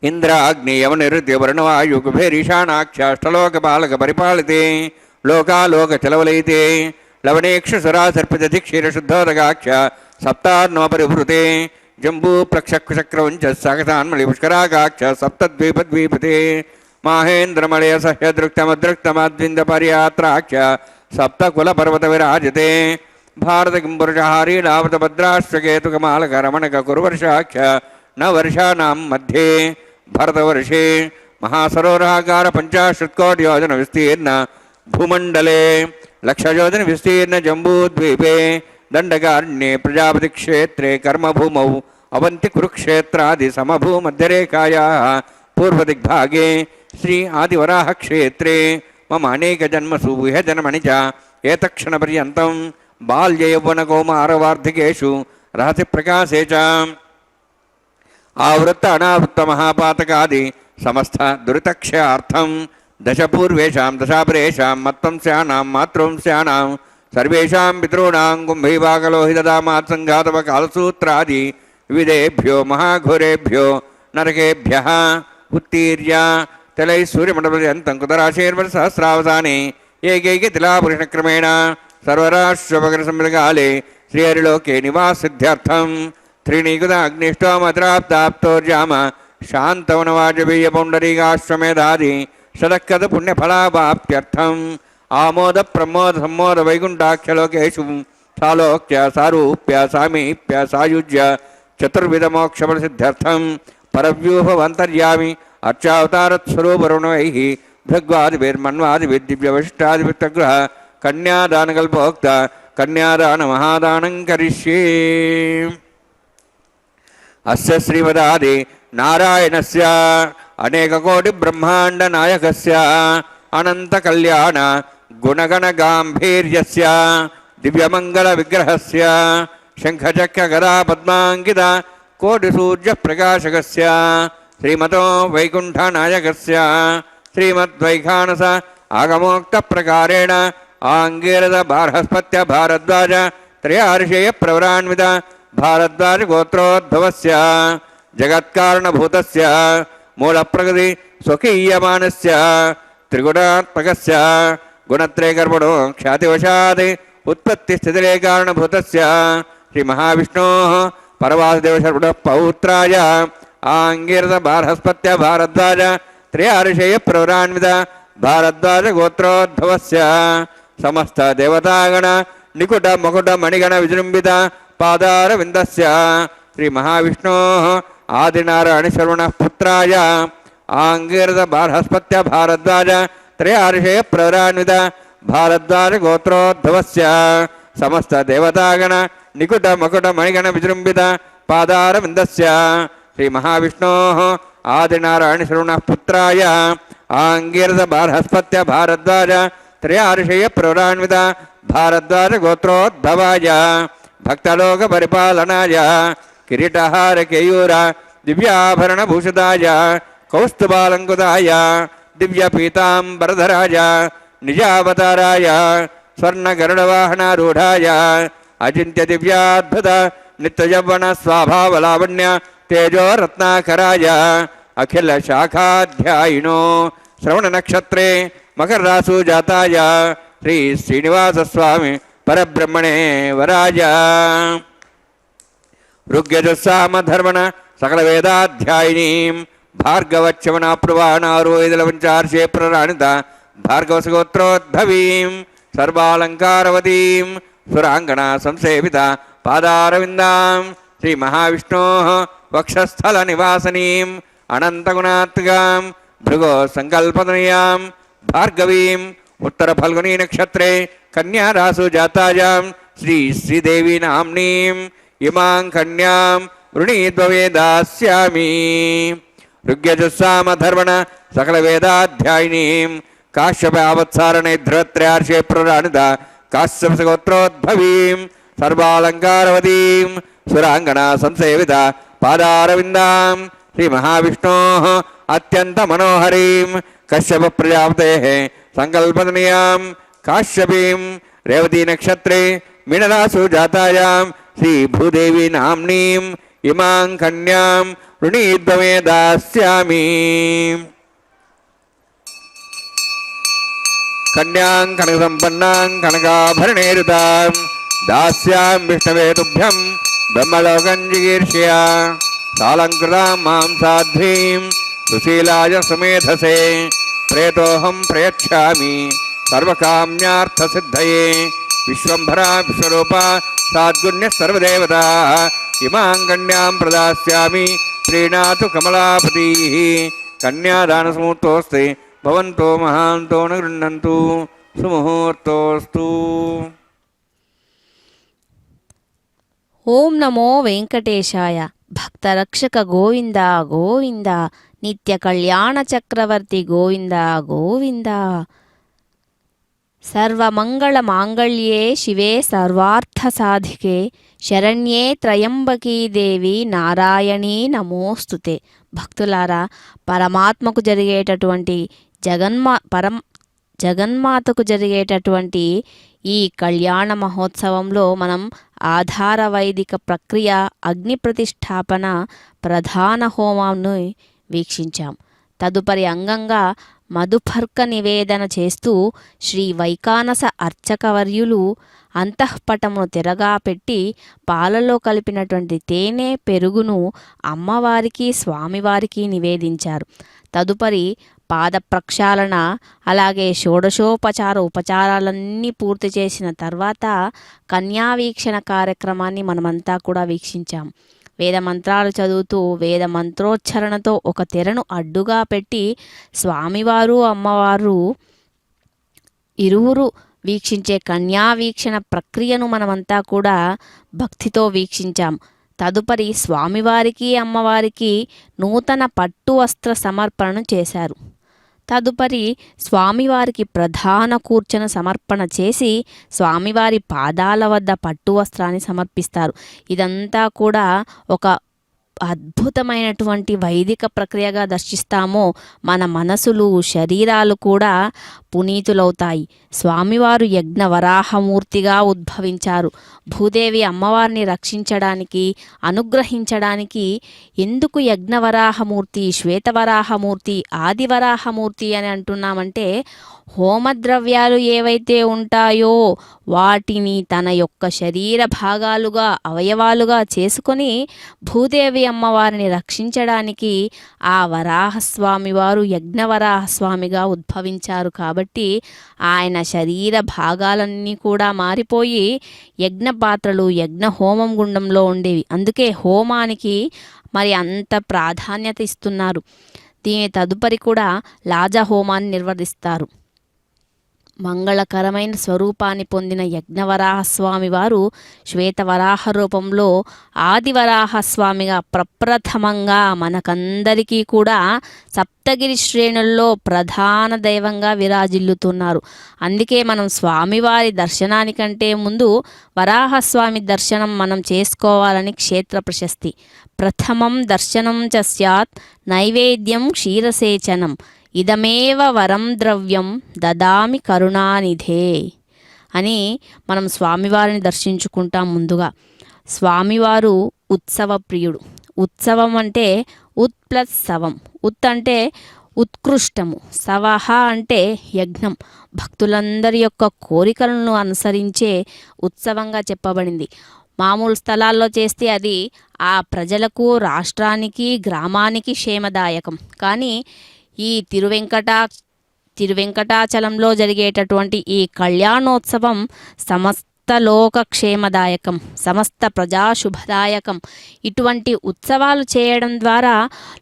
ఇంద్ర అగ్ని యవనిరుద్య వరుణవాయు కుబేరీశానాక్షష్టలోక పాలక పరిపాలితే లోకాలోక చలవలైతే లవణేక్షుసరాసర్పితధిక్షీరశుద్ధోదగాక్ష సప్తార్ణోపరివృతే జంబూ ప్రక్షక్చక్రవంచ సహసాన్మళి పుష్కరాగాక్ష సప్తద్వీపద్వీపతే మాహేంద్రమళయ సహ్యదృక్తమద్ృక్తమద్విందపర్యాత్రాక్ష సప్తకులపర్వత విరాజతే భారత కింపురుషహారీ లావతభద్రాశ్వకేతుకమాలక రమణక కురువర్షాక్ష న వర్షానాం మధ్యే భరతవర్షే మహాసరోవరాకార 50 కోటి యోజన విస్తీర్ణ భూమండలే 1,00,000 యోజన విస్తీర్ణ జంబూద్వీపే దండకారణ్యే ప్రజాపతి క్షేత్రే కర్మభూమౌ అవంతి కురుక్షేత్రాది సమభూమధ్యరేఖాయాः పూర్వదిగ్భాగే శ్రీ ఆదివరాహ క్షేత్రే మమ అనేక జన్మసు విహజనమణి చ ఏతక్షణపర్యంతం బాల్య యౌవన కౌమారవార్ధికేషు రహసి ప్రకాశే చ ఆవృత్త అనావృత్త మహాపాతకాది సమస్త దురితక్షయార్థం దశపూర్వేషాం దశాపరేషాం మత్వంశానాం మాతృవంశానాం సర్వేషాం పితॄణాం కుంభీభాగలోహితదామాత్ సంఘాతవ కాలసూత్రాది వివిధేభ్యో మహాఘోరేభ్యో నరకేభ్యః ఉత్తీర్య తలై సూర్యమండపర్యంతం కుతరాశేర్వర్సహస్రావసానే ఏకైక తిలాపురుషక్రమేణ సర్వరాశ్వపకర సంవృతకాలే శ్రీహరిలోకే నివాసిద్ధ్యర్థం త్రీణీకృత అగ్నిష్టోమద్రాప్తాప్తోర్జామ శాంతవనవాజపేయ పౌండరీకాశ్వమేధాది షడక్కద పుణ్యఫలావాప్త్యర్థం ఆమోద ప్రమోద సమ్మోద వైకుంఠాఖ్యలోకేషు సాలోక్య సారూప్య సామీప్య సాయుజ్య చతుర్విధమోక్షఫలసిద్ధ్యర్థం పరవ్యూహమంతర్యామి అర్చావతారస్వరూపరుణై భృగ్వాదిభిర్మన్వాదిభిర్దివ్యవశిష్టాదిభిర్తగ్రహ కన్యాదానకల్పోక్త కన్యాదాన మహాదానం కరిష్యే. అస్య శ్రీమదాది నారాయణస్య అనేకకోటి బ్రహ్మాండ నాయకస్య అనంత కళ్యాణ గుణగణ గాంభీర్యస్య దివ్యమంగళ విగ్రహస్య శంఖచక్ర గదా పద్మాంకిత కోటి సూర్య ప్రకాశకస్య శ్రీమతో వైకుంఠ నాయకస్య శ్రీమద్వైఖానస ఆగమోక్త ప్రకారేణ ఆంగీరద బార్హస్పత్య భారద్వాజ త్రయార్షేయ ప్రవరాన్విత భారద్వాజ గోత్రోద్భవస్య జగత్కారణభూతస్య మూలప్రకృతి స్వకీయమానస్య త్రిగుణాత్మకస్య గుణత్రయకర్మణో ఖ్యాతివశాత్ ఉత్పత్తి స్థితిలే కారణభూతస్య శ్రీ మహావిష్ణోః పరవాసుదేవ శర్మణ పౌత్రాయ ఆంగీరద బార్హస్పత్య భారద్వాజ త్రయార్షేయ ప్రవరాన్విత భారద్వాజ గోత్రోద్భవస్య సమస్త దేవతాగణ నికుట మకుట మణిగణ విజృంభిత పాదార విందస్య శ్రీ మహావిష్ణోః ఆదినారాయణ శర్మణ పుత్రాయ ఆంగీరద బార్హస్పత్య భారద్వాజ త్రయార్షేయ ప్రవరాన్విత భారద్వాజ గోత్రోద్భవస్య సమస్త దేవతాగణ నికుట మకుట మణిగణ విజృంభిత పాదార విందస్య శ్రీ మహావిష్ణోః ఆదినారాయణ శర్మణ పుత్రాయ ఆంగీరద బార్హస్పత్య భారద్వాజ త్రయార్షేయ ప్రవరాన్విత భారద్వాజ గోత్రోద్భవాయ భక్తలోక పరిపాలనాయ కిరీటహార కేయూర దివ్యాభరణ భూషితాయ కౌస్తుభాలంకుతాయ దివ్య పీతాంబరధరాయ నిజావతారాయ స్వర్ణ గరుడవాహనారూఢాయ అచింత్య దివ్యాద్భుత నిత్యయవ్వన స్వభావలావణ్య తేజో రత్నాకరాయ అఖిల శాఖాధ్యాయినో శ్రవణ నక్షత్రే మకర రాసు జాతాయ శ్రీ శ్రీనివాస స్వామి పరబ్రహ్మణే వరాయ ఋగ్యజుస్సామధర్మణ సకల వేదాధ్యాయినీం భార్గవచ్చమన ప్రవాణారోదలవంచార్షే ప్రరాణిత భార్గవసగోత్రోద్భవీం సర్వాలంకారవతీం సురాంగణ సంసేవిత పాదారవిందాం శ్రీ మహావిష్ణోః వక్షస్థల నివాసనీం అనంతగుణాత్మకాం భృగో సంకల్పతనయాం భార్గవీం ఉత్తర ఫల్గుని నక్షత్రే కన్యారాసు జాతాయాం శ్రీ శ్రీదేవి నామ్నీం ఇమాం కన్యాం వృణీద్వవే దాస్యామి. ఋగ్యజుస్సామధర్మణ సకల వేదాధ్యాయినీం కాశ్యపావత్సారణే ధృత్రయార్షే ప్రరాణిత కాశ్యపసగోత్రోద్భవీం సర్వాలంకారవతీం సురాంగణ సంసేవిత పాదారవిందాం శ్రీ మహావిష్ణోః అత్యంత మనోహరీం కశ్యప ప్రజాపతేః సంకల్పతనయాం కాశ్యపీం రేవతీ నక్షత్రే మీనరాసు జాతాయాం శ్రీ భూదేవి నామ్నీం ఇమాం కన్యాం వృణీద్వమే దాస్యామి. కన్యాం కనకసంపన్నాం కనకాభరణేరుతాం దాస్యాం విష్ణవే తుభ్యం బ్రహ్మలోకం జిగీర్ష్య సాలంకృతాం మాం సాధ్వీం సుశీలాయ సుమేధసే ప్రేతోహం ప్రయచ్ఛామి సర్వకామ్యార్థసిద్ధయే విశ్వంభరా విశ్వరూప సాద్గుణ్య సర్వదేవతా ఇమాం కన్యాం ప్రదాస్యామి ప్రీణాతు కమలాపతి. కన్యాదానసముహూర్తోऽస్తి భవంతో మహాంతో న గృహ్ణन्तు సుముహూర్తోస్తు. ఓం నమో వెంకటేశాయ. భక్తరక్షక గోవింద గోవింద, నిత్య కళ్యాణ చక్రవర్తి గోవింద గోవింద. సర్వమంగళ మాంగళ్యే శివే సర్వార్థ సాధికే శరణ్యే త్రయంబకీ దేవి నారాయణీ నమోస్తుతే. భక్తులారా, పరమాత్మకు జరిగేటటువంటి జగన్మాతకు జరిగేటటువంటి ఈ కళ్యాణ మహోత్సవంలో మనం ఆధార వైదిక ప్రక్రియ అగ్ని ప్రతిష్టాపన ప్రధాన హోమాన్ని వీక్షించాం. తదుపరి అంగంగా మధుపర్క నివేదన చేస్తూ శ్రీ వైకానస అర్చకవర్యులు అంతఃపటమును తిరగా పెట్టి పాలలో కలిపినటువంటి తేనె పెరుగును అమ్మవారికి స్వామివారికి నివేదించారు. తదుపరి పాద ప్రక్షాళన అలాగే షోడశోపచార ఉపచారాలన్నీ పూర్తి చేసిన తర్వాత కన్యావీక్షణ కార్యక్రమాన్ని మనమంతా కూడా వీక్షించాం. వేద మంత్రాలు చదువుతూ వేద మంత్రోచ్చరణతో ఒక తెరను అడ్డుగా పెట్టి స్వామివారు అమ్మవారు ఇరువురు వీక్షించే కన్యావీక్షణ ప్రక్రియను మనమంతా కూడా భక్తితో వీక్షించాం. తదుపరి స్వామివారికి అమ్మవారికి నూతన పట్టు వస్త్ర సమర్పణను చేశారు. తదుపరి స్వామివారికి ప్రధాన కూర్చన సమర్పణ చేసి స్వామివారి పాదాల వద్ద పట్టు వస్త్రాన్ని సమర్పిస్తారు. ఇదంతా కూడా ఒక అద్భుతమైనటువంటి వైదిక ప్రక్రియగా దర్శిస్తామో మన మనసులు శరీరాలు కూడా పునీతులవుతాయి. స్వామివారు యజ్ఞ వరాహమూర్తిగా ఉద్భవించారు. భూదేవి అమ్మవారిని రక్షించడానికి అనుగ్రహించడానికి ఎందుకు యజ్ఞవరాహమూర్తి, శ్వేతవరాహమూర్తి, ఆదివరాహమూర్తి అని అంటున్నామంటే హోమద్రవ్యాలు ఏవైతే ఉంటాయో వాటిని తన యొక్క శరీర భాగాలుగా అవయవాలుగా చేసుకొని భూదేవి అమ్మవారిని రక్షించడానికి ఆ వరాహస్వామి వారు యజ్ఞవరాహస్వామిగా ఉద్భవించారు. కాబట్టి ఆయన శరీర భాగాలన్నీ కూడా మారిపోయి యజ్ఞ పాత్రలు యజ్ఞ హోమం గుండంలో ఉండేవి. అందుకే హోమానికి మరి అంత ప్రాధాన్యత ఇస్తున్నారు. దీని తదుపరి కూడా లాజహోమాన్ని నిర్వహిస్తారు. మంగళకరమైన స్వరూపాన్ని పొందిన యజ్ఞవరాహస్వామి వారు శ్వేతవరాహ రూపంలో ఆదివరాహస్వామిగా ప్రప్రథమంగా మనకందరికీ కూడా సప్తగిరి శ్రేణుల్లో ప్రధాన దైవంగా విరాజిల్లుతున్నారు. అందుకే మనం స్వామివారి దర్శనానికంటే ముందు వరాహస్వామి దర్శనం మనం చేసుకోవాలని క్షేత్ర ప్రశస్తి. ప్రథమం దర్శనం చ స్యాత్ నైవేద్యం క్షీరసేచనం ఇదమేవ వరం ద్రవ్యం దదామి కరుణానిధే అని మనం స్వామివారిని దర్శించుకుంటాం. ముందుగా స్వామివారు ఉత్సవ ప్రియుడు. ఉత్సవం అంటే ఉత్ ప్లస్ సవం. ఉత్ అంటే ఉత్కృష్టము, సవహ అంటే యజ్ఞం. భక్తులందరి యొక్క కోరికలను అనుసరించే ఉత్సవంగా చెప్పబడింది. మామూలు స్థలాల్లో చేస్తే అది ఆ ప్రజలకు, రాష్ట్రానికి, గ్రామానికి క్షేమదాయకం. కానీ ఈ తిరువెంకటాచలంలో జరిగేటటువంటి ఈ కళ్యాణోత్సవం సమస్త లోక క్షేమదాయకం, సమస్త ప్రజాశుభదాయకం. ఇటువంటి ఉత్సవాలు చేయడం ద్వారా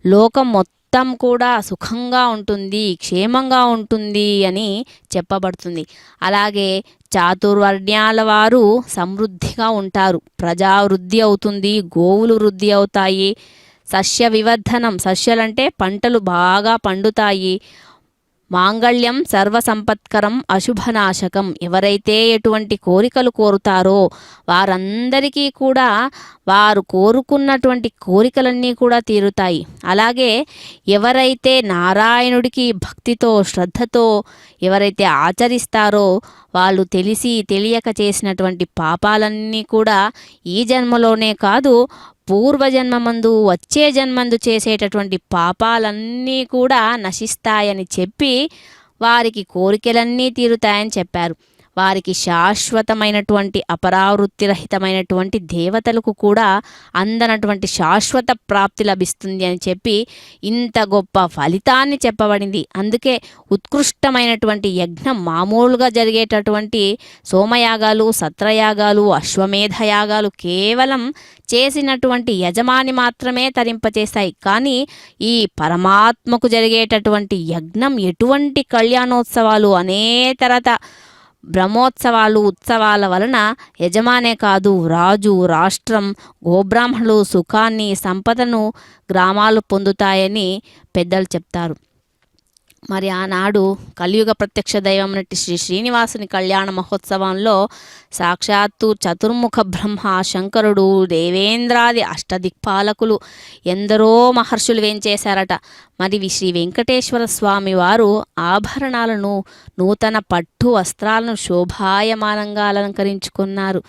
లోకం మొత్తం కూడా సుఖంగా ఉంటుంది, క్షేమంగా ఉంటుంది అని చెప్పబడుతుంది. అలాగే చాతుర్వర్ణ్యాల వారు సమృద్ధిగా ఉంటారు, ప్రజావృద్ధి అవుతుంది, గోవులు వృద్ధి అవుతాయి. సస్య వివర్ధనం, సస్యలంటే పంటలు బాగా పండుతాయి. మాంగళ్యం సర్వసంపత్కరం అశుభనాశకం. ఎవరైతే ఎటువంటి కోరికలు కోరుతారో వారందరికీ కూడా వారు కోరుకున్నటువంటి కోరికలన్నీ కూడా తీరుతాయి. అలాగే ఎవరైతే నారాయణుడికి భక్తితో శ్రద్ధతో ఎవరైతే ఆచరిస్తారో వాళ్ళు తెలిసి తెలియక చేసినటువంటి పాపాలన్నీ కూడా ఈ జన్మలోనే కాదు పూర్వజన్మమందు వచ్చే జన్మందు చేసేటటువంటి పాపాలన్నీ కూడా నశిస్తాయని చెప్పి వారికి కోరికలన్నీ తీరుతాయని చెప్పారు. వారికి శాశ్వతమైనటువంటి అపరావృత్తిరహితమైనటువంటి దేవతలకు కూడా అందనటువంటి శాశ్వత ప్రాప్తి లభిస్తుంది అని చెప్పి ఇంత గొప్ప ఫలితాన్ని చెప్పబడింది. అందుకే ఉత్కృష్టమైనటువంటి యజ్ఞం మామూలుగా జరిగేటటువంటి సోమయాగాలు, సత్రయాగాలు, అశ్వమేధయాగాలు కేవలం చేసినటువంటి యజమాని మాత్రమే తరింపచేస్తాయి. కానీ ఈ పరమాత్మకు జరిగేటటువంటి యజ్ఞం ఎటువంటి కళ్యాణోత్సవాలు, అనేతరత బ్రహ్మోత్సవాలు, ఉత్సవాల వలన యజమానే కాదు రాజు, రాష్ట్రం, గోబ్రాహ్మణులు సుఖాన్ని, సంపదను గ్రామాలు పొందుతాయని పెద్దలు చెప్తారు. మరి ఆనాడు కలియుగ ప్రత్యక్ష దైవం శ్రీ శ్రీనివాసుని కళ్యాణ మహోత్సవంలో సాక్షాత్తు చతుర్ముఖ బ్రహ్మ శంకరుడు, దేవేంద్రాది అష్టదిక్పాలకులు ఎందరో మహర్షులు వేంచేశారట. మరి శ్రీ వెంకటేశ్వర స్వామి వారు ఆభరణాలను, నూతన పట్టు వస్త్రాలను శోభాయమానంగా అలంకరించుకున్నారు.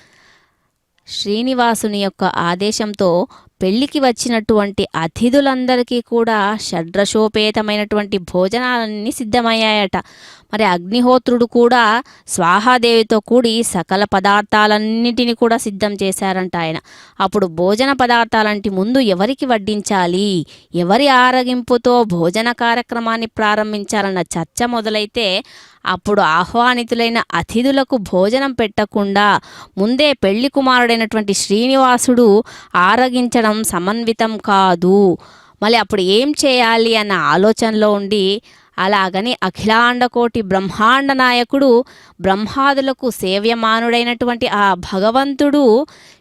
శ్రీనివాసుని యొక్క ఆదేశంతో పెళ్లికి వచ్చినటువంటి అతిథులందరికీ కూడా షడ్రశోపేతమైనటువంటి భోజనాలన్నీ సిద్ధమయ్యాయట. మరి అగ్నిహోత్రుడు కూడా స్వాహాదేవితో కూడి సకల పదార్థాలన్నిటిని కూడా సిద్ధం చేశారంట ఆయన. అప్పుడు భోజన పదార్థాలంటి ముందు ఎవరికి వడ్డించాలి, ఎవరి ఆరగింపుతో భోజన కార్యక్రమాన్ని ప్రారంభించాలన్న చర్చ మొదలైతే అప్పుడు ఆహ్వానితులైన అతిథులకు భోజనం పెట్టకుండా ముందే పెళ్లి కుమారుడైనటువంటి శ్రీనివాసుడు ఆరగించడం సమన్వితం కాదు. మళ్ళీ అప్పుడు ఏం చేయాలి అన్న ఆలోచనలో ఉండి అలాగని అఖిలాండకోటి బ్రహ్మాండ నాయకుడు బ్రహ్మాదులకు సేవ్యమానుడైనటువంటి ఆ భగవంతుడు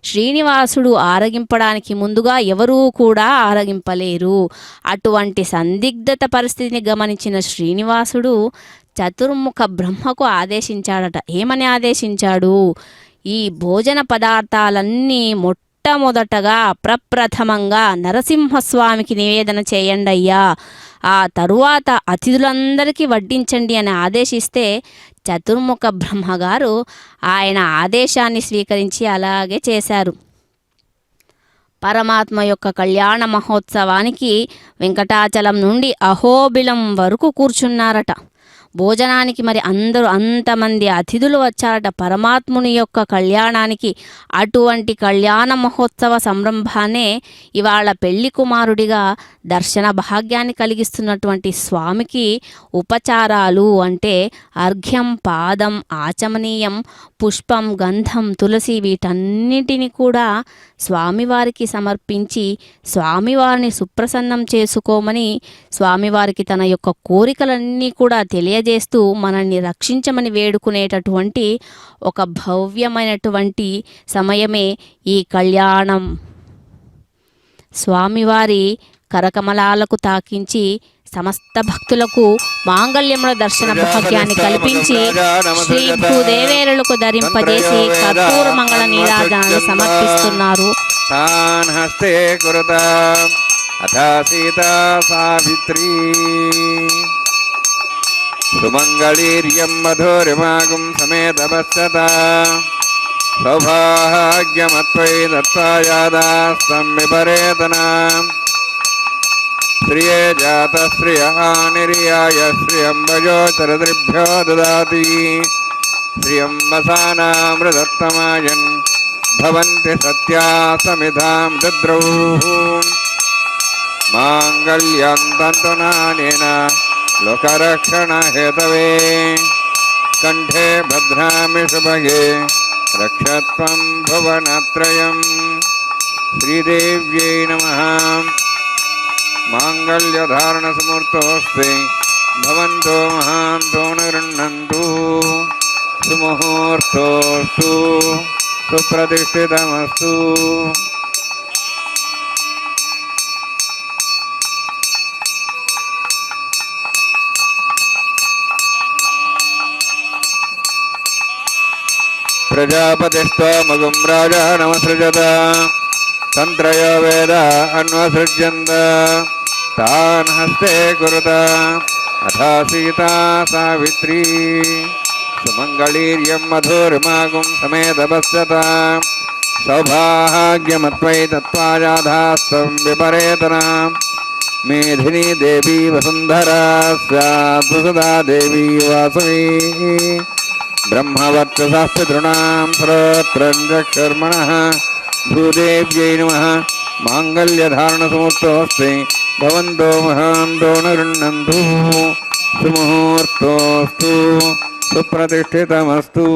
శ్రీనివాసుడు ఆరగింపడానికి ముందుగా ఎవరూ కూడా ఆరగింపలేరు. అటువంటి సందిగ్ధత పరిస్థితిని గమనించిన శ్రీనివాసుడు చతుర్ముఖ బ్రహ్మకు ఆదేశించాడట. ఏమని ఆదేశించాడు? ఈ భోజన పదార్థాలన్నీ మొట్టమొదటగా ప్రప్రథమంగా నరసింహస్వామికి నివేదన చేయండి అయ్యా, ఆ తరువాత అతిథులందరికీ వడ్డించండి అని ఆదేశిస్తే చతుర్ముఖ బ్రహ్మగారు ఆయన ఆదేశాన్ని స్వీకరించి అలాగే చేశారు. పరమాత్మ యొక్క కళ్యాణ మహోత్సవానికి వెంకటాచలం నుండి అహోబిలం వరకు కూర్చున్నారట. భోజనానికి మరి అందరూ అంతమంది అతిథులు వచ్చారట పరమాత్ముని యొక్క కళ్యాణానికి. అటువంటి కళ్యాణ మహోత్సవ సంరంభాన్నే ఇవాళ పెళ్లి కుమారుడిగా దర్శన భాగ్యాన్ని కలిగిస్తున్నటువంటి స్వామికి ఉపచారాలు అంటే అర్ఘ్యం, పాదం, ఆచమనీయం, పుష్పం, గంధం, తులసి వీటన్నిటిని కూడా స్వామివారికి సమర్పించి స్వామివారిని సుప్రసన్నం చేసుకోమని స్వామివారికి తన యొక్క కోరికలన్నీ కూడా తెలియజేస్తూ మనల్ని రక్షించమని వేడుకునేటటువంటి ఒక భవ్యమైనటువంటి సమయమే ఈ కళ్యాణం. స్వామివారి కరకమలాలకు తాకించి సమస్త భక్తులకు మాంగళ్యముల దర్శన భాగ్యాన్ని కల్పించి శ్రీ భూదేవేరులకు ధరింపజేసి కర్పూర మంగళ నీరాజనాన్ని సమర్పిస్తున్నారు. హస్తే కురుత అథ సీతా సావిత్రీ సుమంగళీర్యం మధురిమాగం సమేతవత్సత సౌభాగ్యమత్వై దత్తాయాదాస్తం విపరేతనా శ్రియే జాత శ్రియ నిర్యాయ శ్రియం వజోచరద్రిభ్యో దదాతి శ్రియం వసానామృతత్తమాయన్ భవంతి సత్యా సమిధాం దద్రౌ మాంగళ్యం తంతునానేన లోకరక్షణ హేతవే కంఠే భద్రామి శుభగే రక్షత్వం భువనత్రయం. శ్రీదేవ్యై నమః. మాంగళ్యధారణ సమూర్తోస్తే భవంతో మహాంతో గృహ్ణन्तు సుముహూర్తోస్తు సుప్రతిష్ఠితమస్తు. ప్రజాపతిస్త్వమగుం రాజా నమసృజత తంత్రయో వేద అన్వసృజ్యంత తాన్ హస్తే కురుత అథ సీతా సావిత్రీ సుమంగళీర్యం మధురిమాగం సమేతవత్సత సౌభాగ్యమత్వై దత్తాయాధాస్తం విపరేతనా మేధినీ దేవీ వసుంధరా స్యాత్ సదా దేవీ వాసవీ బ్రహ్మవర్చసః పితॄణాం శ్రోత్రం చక్షుర్మణః. భూదేవ్యై నమః. మాంగళ్యధారణసముక్తోऽస్తి భవంతో మహాంతో గృహ్ణन्तు సుముహూర్తోస్తు సుప్రతిష్ఠితమస్తు.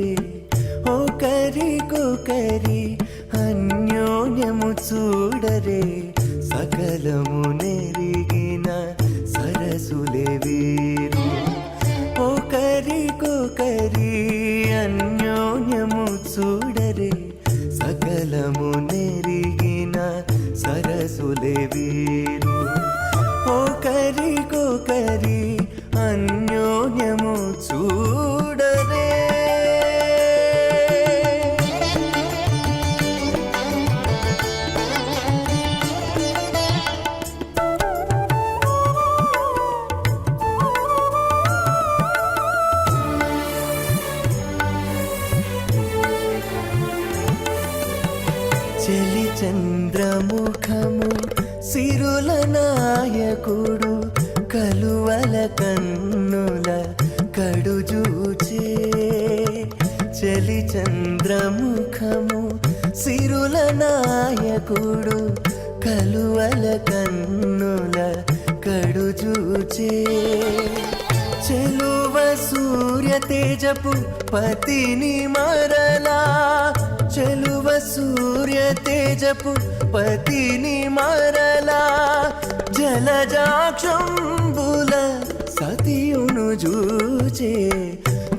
చూడరే ఒకరికొకరి అన్యోన్యము చూడరే సకలము నెరిగిన సరసులే వీరు ఒకరికొకరి అన్యోన్యము చూడరే సకలము నెరిగిన సరసులే వీరు ఒకరికొకరి అన్యోన్యము చూడరే చలి చంద్రముఖము సిరుల నాయకుడు కలువల కన్నుల కడుజూచే చలి చంద్రముఖము సిరుల నాయకుడు కలువల కన్నుల కడుజూచే చెలువ సూర్య తేజపు పతిని మరలా చెలువ సూర్య తేజపు పతిని మరలా జలజాక్షంబుల సతియును జూచే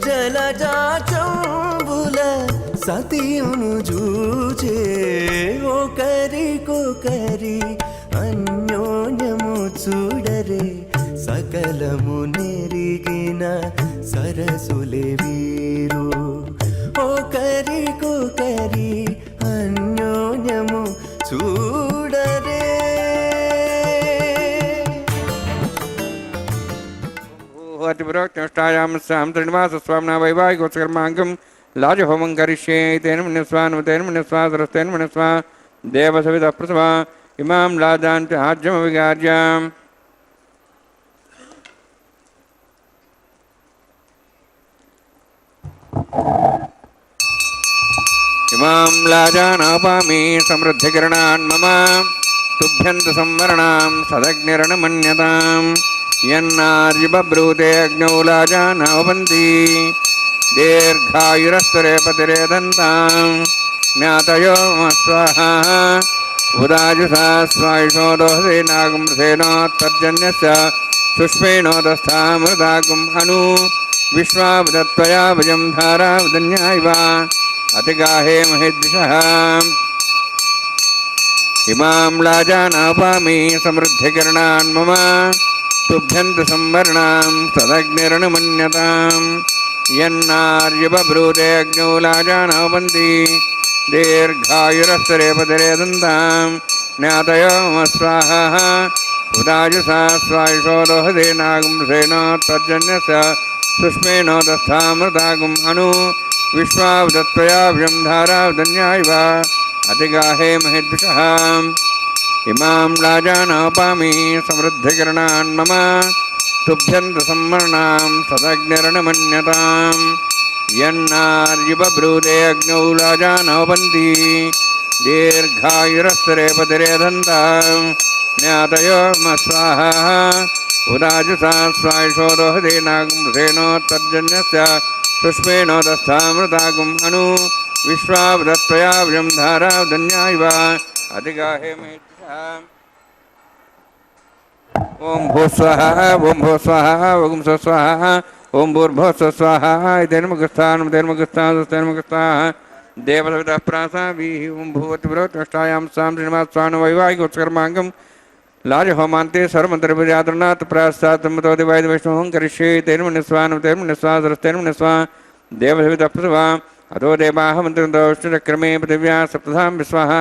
జలజాక్షంబుల సతియును జూచే ఒకరికొకరి అన్యోన్యము చూడరే సకలము నెరిగిన సరసులే వీరు ఒకరికొకరి అన్యోన్యము చూడరే భూతిపురోక్తిష్టాయాం సాం శ్రీనివాస స్వామినా వైవాహికోత్సకర్మాంగం లాజహోమం కరిష్యే తేన మన్యస్వా తేన మన్యస్వా సరస్తేన మన్యస్వా దేవసవిత ప్రసవ ఇమాం లాజాంచ ఆజ్యమ విగార్యాం ఇమాం లాజానాపామి సమృద్ధికిరణాన్ మమ తుభ్యంత సంవరణాం సదగ్నిరణమన్యతాం యన్నార్యబ్రూతే అగ్నౌ లాజానావపంతి దీర్ఘాయురస్తరే పతిరేదంతాం జ్ఞాతయో స్వాహా ఉదాజుసా స్వాయుషో దోహదే నాగం సేనోత్తర్జన్యస్య సుష్మేణోదస్థామృతాగం అను విశ్వావదత్వయా భజం ధారావదన్యాయవ అతిగాహే మహిద్విషః ఇమాం లాజానాపామి సమృద్ధికిరణాన్ మమ తుభ్యంత సంవర్ణాం సదగ్నిరణమన్యతాం యన్నార్యబ్రూతే అగ్నౌ లాజానావపంతి దీర్ఘాయురస్తరే పతిరేదంతాం జ్ఞాతయో స్వాహా ఉదాజుసా స్వాయుషో దోహదే నాగం సేనోత్తర్జన్యస్య సుష్మేణోదస్థామృతాగం అను విశ్వావదత్వయా భజం ధారావదన్యాయవ అతిగాహే మహిద్విషః ఇమాం లాజానాపామి సమృద్ధికిరణాన్ మమ తుభ్యంత సంవర్ణాం సదగ్నిరణమన్యతాం యన్నార్యబ్రూతే అగ్నౌ లాజానావపంతి దీర్ఘాయురస్తరే పతిరేదంతాం జ్ఞాతయో స్వాహా ఉదాజుసా స్వాయుషో దోహదే నాగం సేనోత్తర్జన్యస్య సుష్మేణోదస్థామృతాగం అను విశ్వావదత్వయా భజం ధారావదన్యాయవ అతిగాహే మహిద్విషః ఓం భూస్వః ఓం భూస్వః ఓం స్వస్వః ఓం భూర్భువస్వః ఇదేనమగస్థానం తేనమగస్థాః దేవసవితః ప్రాసాభిః ఓం భూతిపురోక్తిష్టాయాం సాం శ్రీనివాస స్వామినా వైవాహికోత్సకర్మాంగం లాజహోమాంతే సర్వమంత్రపూజాతృనాథ్ ప్రాస్తాత్మతో దివాది వైష్ణవం కరిష్యే తేన మన్యస్వా సరస్తేన మన్యస్వా దేవసవితః ప్రసవ అతో దేవాః మంత్రంతో విష్ణుచక్రమే పృథివ్యా సప్తధాం విశ్వాః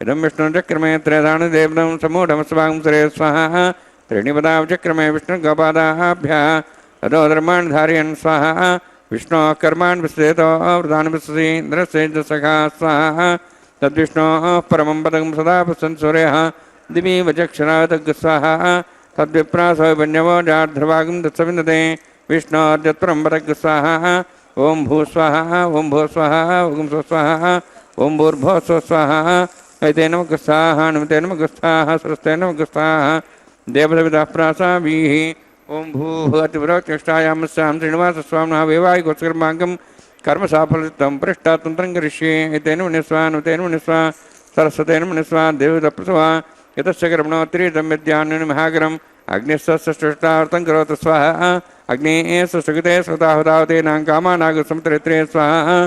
ఇదం విష్ణుచక్రమే త్రేధాని దేవదం సమూఢమస్వాగం సరే స్వాహా త్రీణిపదాచక్రమే విష్ణుగోపాదాభ్యः అతో ధర్మాణి ధారయన్ స్వాహా విష్ణో కర్మాణి విశ్లేతో వృతాని విశ్వసీంద్రసేజసఖా స్వాహా తద్విష్ణో పరమం పదం సదా పశ్యన్ సూర్యः దివీవ చక్షురాతగ్ స్వాహా తద్విప్రాసోపన్యవో జార్ధ్రవాగం దత్సవిందతే విష్ణోర్జత్పరం పదగ్ స్వాహా ఓం భూస్వాహా ఓం భూస్వాహా ఓం స్వస్వాహా ఓం భూర్భువస్వస్వాహా ఐతేనమగస్థాః నమతేనమగస్థాః సరస్తేనమగస్థాః దేవసవితః ప్రాసాభిః ఓం భూతిపురోక్తిష్టాయాం సాం శ్రీనివాస స్వామినా వైవాహికోత్సకర్మాంగం कर्म साफलितं पृष्ठातन्त्रं करिष्ये एतेन मुनिस्वा नुतेन मुनिस्वा सरस्वतेन मुनिस्वा देवदप्रसवा यतस्य कर्मणोत्तरीतं विद्यान्यं महागरम् अग्निस्वष्टार्थं करोतु स्वाहा अग्नेः सुकृते स्वताहुतावतेनां कामानागसमुत्तरेत्रे स्वाहा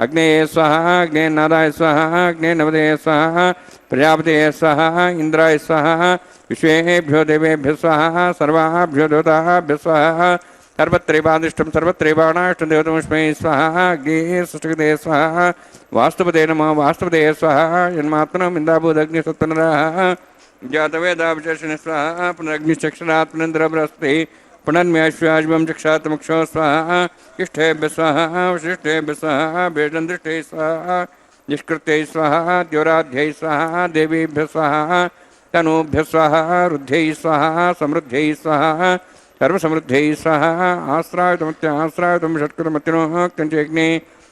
अग्नेये स्वाहा अग्ने नादाय स्वाहा अग्ने नवदे स्वाहा प्रजापते स्वाहा इंद्राय स्वाहा विश्वेभ्यो देवेभ्यो स्वाहा सर्वाभ्यो देवताभ्यो स्वाहा सर्वत्रैवादिष्टं सर्वत्रैवाणाष्टं देवतमस्मै स्वाहा अग्ने सुकृते स्वाहा वास्तुपदे नमः वास्तुपदे स्वाहा जन्मात्मनः इन्दाभूदग्निसत्पनरः जातवेदाभिचर्षण स्वाहा पुनरग्निचक्षरात् पुनन्द्रबृहस्पति पुनर्म्याश्वाजमं चक्षात्मक्षो स्वाहा इष्टेभ्य स्वाहा वशिष्ठेभ्य स्वाहा भेदन्दृष्टे स्वाहा निष्कृत्यै स्वाहा द्योराध्यै स्वाहा देवीभ्य स्वाहा तनूभ्य स्वाहा रुद्ध्यै स्वाहा समृद्ध्यै स्वाहा सर्वसमृद्ध्यै स्वाहा आश्रायुतमत्याश्रायुतं षट्कृतमत्तिनोः कञ्चयज्ञे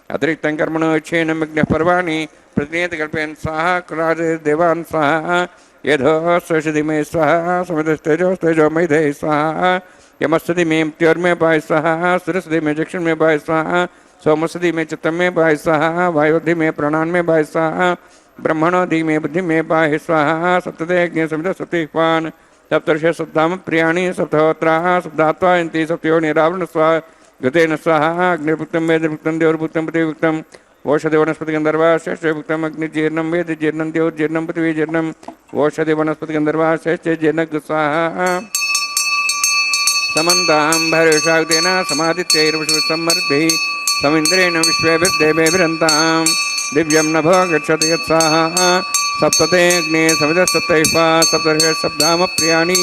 अतिरिक्तं कर्मणो अच्छेनमग्नः पर्वाणि प्रतिनियतकल्पयन् स्वाहा कुलादेवान् स्वाहा यधो स्वषधिमे स्वाहा समितस्तेजोस्तेजो मैधे स्वाहा यमस्ति में मृत्योर्मे पाय स्वाहा सुरस्ति में जक्षण में पाय स्वाहा सोमस्ति में चित्तम में पाय स्वाहा वायुधि में प्राणान में पाय स्वाहा ब्रह्मणोधि में बुद्धि में पाय स्वाहा सप्तदेज्ञ समित सप्तिपान सप्तर्ष सप्ताम प्रियाणि सप्तहोत्राः सप्तात्वा यन्ति सप्तयो निरावरण स्वाहा गतेन स्वाहा अग्निर्भुक्तं वेदभुक्तं देवभुक्तं पृथिवीभुक्तं ओषधि वनस्पति गंधर्वा श्रेष्ठभुक्तम अग्निजीर्णं वेद जीर्णं देवजीर्णं पृथ्वी जीर्णं ओषधि वनस्पति गंधर्वा श्रेष्ठ जीर्णग स्वाहा समन्तां भैरवशाक्तेन समादित्यैर्वशुसम्मर्भिः समिन्द्रेण विश्वेभिर्देवेभिरन्तां दिव्यं नभो गच्छति यत्साहा सप्तते अग्ने सवितः सप्तर्षः सप्ताम प्रियाणि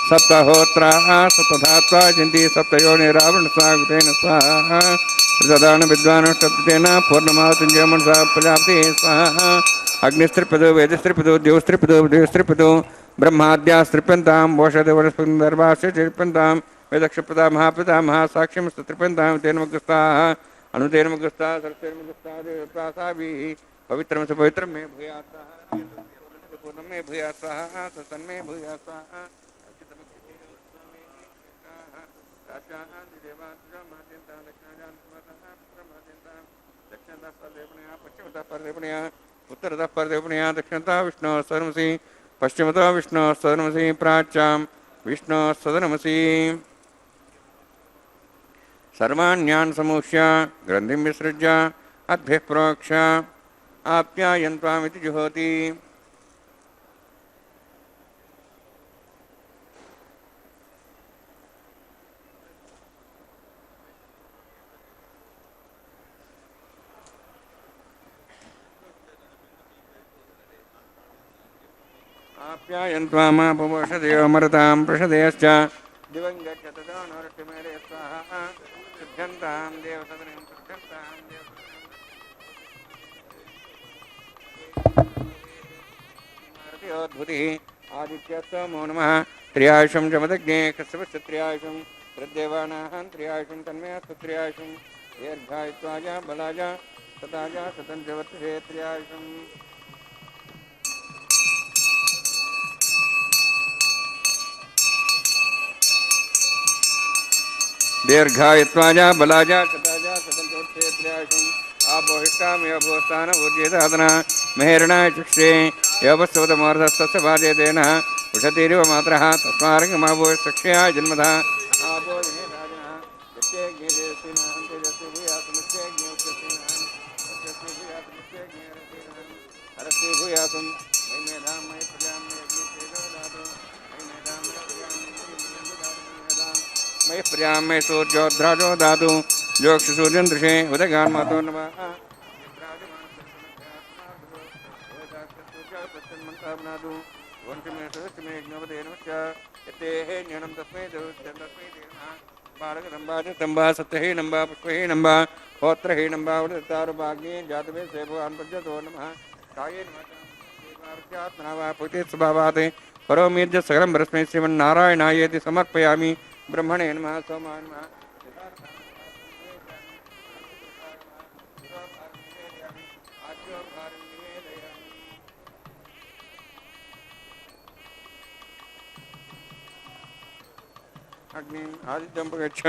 सप्तहोत्राः सप्तधात्वा जन्ति सप्तयो निरावरणस्वागतेन स्वाहा प्रदान विद्वानुष्ठतेन पूर्णमावतिञ्जय मनसा प्रजापते स्वाहा अग्निस्त्रिपदो वेदस्त्रिपदो देवस्त्रिपदो देवस्त्रिपदो ब्रह्माद्यास्त्रिप्यन्तां वोषधि वनस्पतिर्वास्य त्रिप्यन्तां वेदक्षप्रदा महाप्रदा महासाक्ष्यमस्त्रिप्यन्तां तेन मुग्धस्ताः अनुतेन मुग्धस्ताः सरस्वेन मुग्धस्ताः देवतासाभिः पवित्रं स पवित्रं मे भूयात्साः पूर्णं मे भूयात्साः सत्सन्मे भूयात्साः उत्तरतः परदेवपणया दक्षिणतः विष्णु सदनमसि पश्चिमतः विष्णु सदनमसि प्राच्यां विष्णु सदनमसि सर्वाण्यान् समूह्य ग्रन्थिं विसृज्य अद्भिः प्रोक्ष्य आप्यायन्त्वामिति जुहोति आप्यायन्त्वामापवोषधयो मरतां प्रषदयश्च दिवं गच्छततो नरट्टिमेरे स्वाहा शुद्धन्तां देवसदनं शुद्धन्तां देवसदनमारतियोद्भुतिः आदित्यस्तमो नमः त्र्यायुषं जमदग्ने कश्यपश्च त्र्यायुषं तद्देवानां त्र्यायुषं तन्मयस्तु त्र्यायुषं दीर्घायुत्वाय बलाय तथाय शतं च वर्तते त्र्यायुषम् दीर्घायुत्वाजा बलाजा शताजा शतंत्रोत्थेत्र्याशं आपोहिष्टामेव भूस्थान ऊर्जेदादना मेहरणाय चक्षे यवस्वतमोर्धस्तस्य भाजेतेन उषतीरिव मात्रः तस्मारङ्गमावो चक्षया जन्मधा आपो विने राजः यस्येज्ञे देवस्तिनः तेजस्वी भूयासमुच्चेज्ञे उच्चस्तिनः उच्चस्वी भूयासमुच्चेज्ञे हरस्ति भूयासं मयि मेधां मयि प्रजां मयि अग्नितेजो दातु मयि मेधां मयि प्रजां मयि प्रियां मयि सूर्योद्राजो दातु जोक्षसूर्यन्दृशे उदगान् मातो नमः बनातु वंशमे सदस्यमे ज्ञवते नमश्च यत्तेः ज्ञानं तस्मै तस्मै देवः बालकदम्बा सत्यहे नम्बा पुष्पहे नम्बा होत्रहे नम्बा उदतारुभाग्ये जातवे सेभवान् प्रजतो नमः काये नमः वा पुते स्वभावात् करोमीर्ज सकलं परस्मै श्रीमन्नारायणायेति समर्पयामि ब्रह्मणे नमः सोमाय नमः अग्नि आदित्यं प्रगच्छ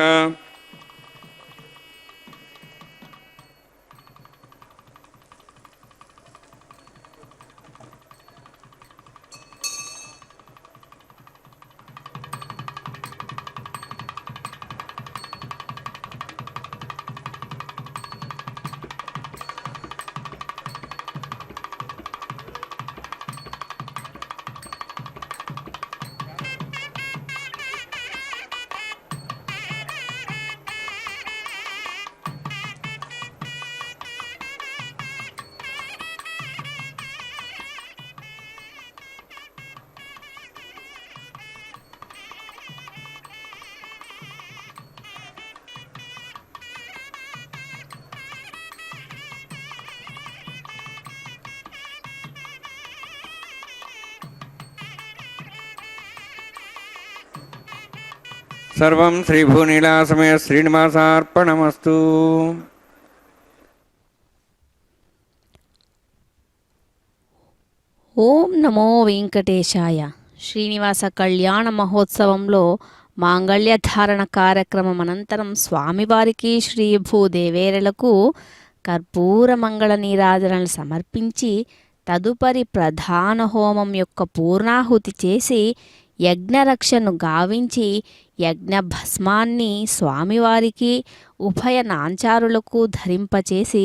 సర్వం శ్రీభూనీలాసమయ శ్రీనివాసార్పణమస్తు. ఓం నమో వెంకటేశాయ. శ్రీనివాస కళ్యాణ మహోత్సవంలో మాంగళ్యధారణ కార్యక్రమం అనంతరం స్వామివారికి శ్రీ భూదేవేరులకు కర్పూర మంగళ నీరాజనలు సమర్పించి తదుపరి ప్రధాన హోమం యొక్క పూర్ణాహుతి చేసి యజ్ఞరక్షను గావించి యజ్ఞ భస్మాన్ని స్వామివారికి ఉభయ నాంచారులకు ధరింపచేసి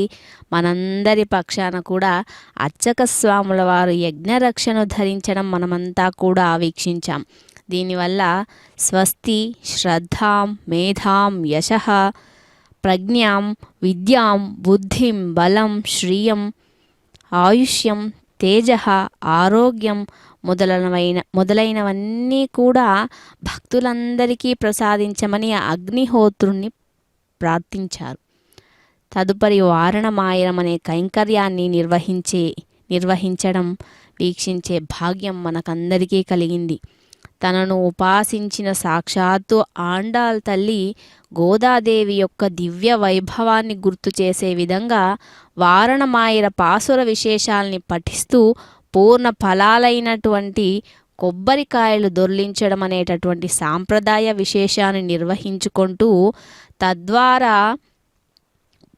మనందరి పక్షాన కూడా అర్చక స్వాముల వారు యజ్ఞరక్షను ధరించడం మనమంతా కూడా వీక్షించాం. దీనివల్ల స్వస్తి, శ్రద్ధాం, మేధాం, యశః, ప్రజ్ఞాం, విద్యాం, బుద్ధిం, బలం, శ్రియం, ఆయుష్యం, తేజ, ఆరోగ్యం మొదలైనవన్నీ కూడా భక్తులందరికీ ప్రసాదించమని అగ్నిహోత్రుణ్ణి ప్రార్థించారు. తదుపరి వారణమాయనం అనే కైంకర్యాన్ని నిర్వహించడం వీక్షించే భాగ్యం మనకందరికీ కలిగింది. తనను ఉపాసించిన సాక్షాత్తు ఆండాల్ తల్లి గోదాదేవి యొక్క దివ్య వైభవాన్ని గుర్తు చేసే విధంగా వారణమాయర పాసుర విశేషాల్ని పఠిస్తూ పూర్ణ ఫలాలైనటువంటి కొబ్బరికాయలు దొర్లించడం అనేటటువంటి సాంప్రదాయ విశేషాన్ని నిర్వహించుకుంటూ తద్వారా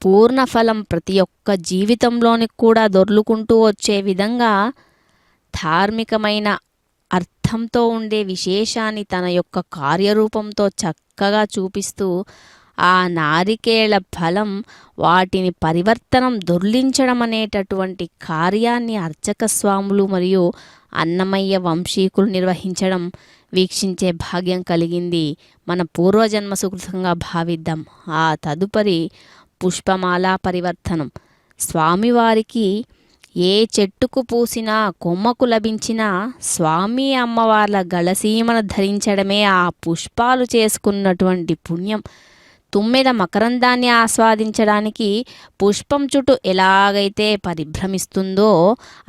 పూర్ణఫలం ప్రతి ఒక్క జీవితంలోనికి కూడా దొర్లుకుంటూ వచ్చే విధంగా ధార్మికమైన అర్థంతో ఉండే విశేషాన్ని తన యొక్క కార్యరూపంతో చక్కగా చూపిస్తూ ఆ నారికేళ ఫలం వాటిని పరివర్తనం దొర్లించడం అనేటటువంటి కార్యాన్ని అర్చక స్వాములు మరియు అన్నమయ్య వంశీకులు నిర్వహించడం వీక్షించే భాగ్యం కలిగింది. మన పూర్వజన్మ సుకృతంగా భావిద్దాం. ఆ తదుపరి పుష్పమాలా పరివర్తనం. స్వామివారికి ఏ చెట్టుకు పూసినా కొమ్మకు లభించినా స్వామి అమ్మవార్ల గళసీమను ధరించడమే ఆ పుష్పాలు చేసుకున్నటువంటి పుణ్యం. తుమ్మెద మకరందాన్ని ఆస్వాదించడానికి పుష్పం చుట్టూ ఎలాగైతే పరిభ్రమిస్తుందో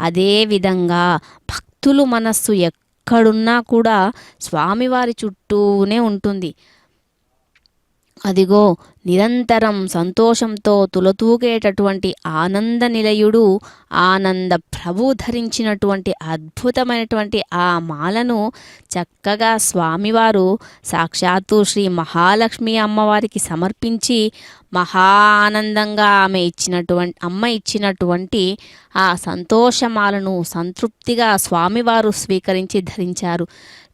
అదేవిధంగా భక్తులు మనస్సు ఎక్కడున్నా కూడా స్వామివారి చుట్టూనే ఉంటుంది. అదిగో నిరంతరం సంతోషంతో తులతూగేటటువంటి ఆనంద నిలయుడు ఆనంద ప్రభు ధరించినటువంటి అద్భుతమైనటువంటి ఆ మాలను చక్కగా స్వామివారు సాక్షాత్తు శ్రీ మహాలక్ష్మి అమ్మవారికి సమర్పించి మహా ఆనందంగా అమ్మ ఇచ్చినటువంటి ఆ సంతోషమాలను సంతృప్తిగా స్వామివారు స్వీకరించి ధరించారు.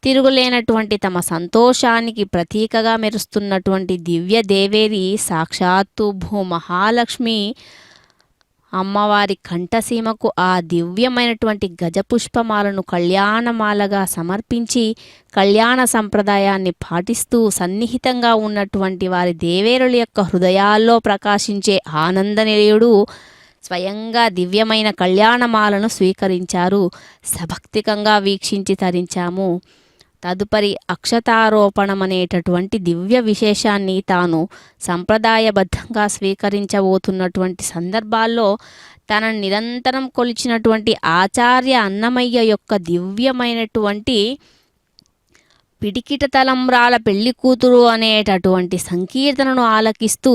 తిరుగులేనటువంటి తమ సంతోషానికి ప్రతీకగా మెరుస్తున్నటువంటి దివ్య దేవేరి సాక్షాత్తు భూమహాలక్ష్మి అమ్మవారి కంఠసీమకు ఆ దివ్యమైనటువంటి గజపుష్పమాలను కళ్యాణమాలగా సమర్పించి కళ్యాణ సంప్రదాయాన్ని పాటిస్తూ సన్నిహితంగా ఉన్నటువంటి వారి దేవేరుల యొక్క హృదయాల్లో ప్రకాశించే ఆనంద నిలయుడు స్వయంగా దివ్యమైన కళ్యాణమాలను స్వీకరించారు. సభక్తికంగా వీక్షించి తరించాము. తదుపరి అక్షతారోపణం అనేటటువంటి దివ్య విశేషాన్ని తాను సంప్రదాయబద్ధంగా స్వీకరించబోతున్నటువంటి సందర్భాల్లో తనను నిరంతరం కొలిచినటువంటి ఆచార్య అన్నమయ్య యొక్క దివ్యమైనటువంటి పిడికిట తలంబ్రాల పెళ్లి కూతురు అనేటటువంటి సంకీర్తనను ఆలకిస్తూ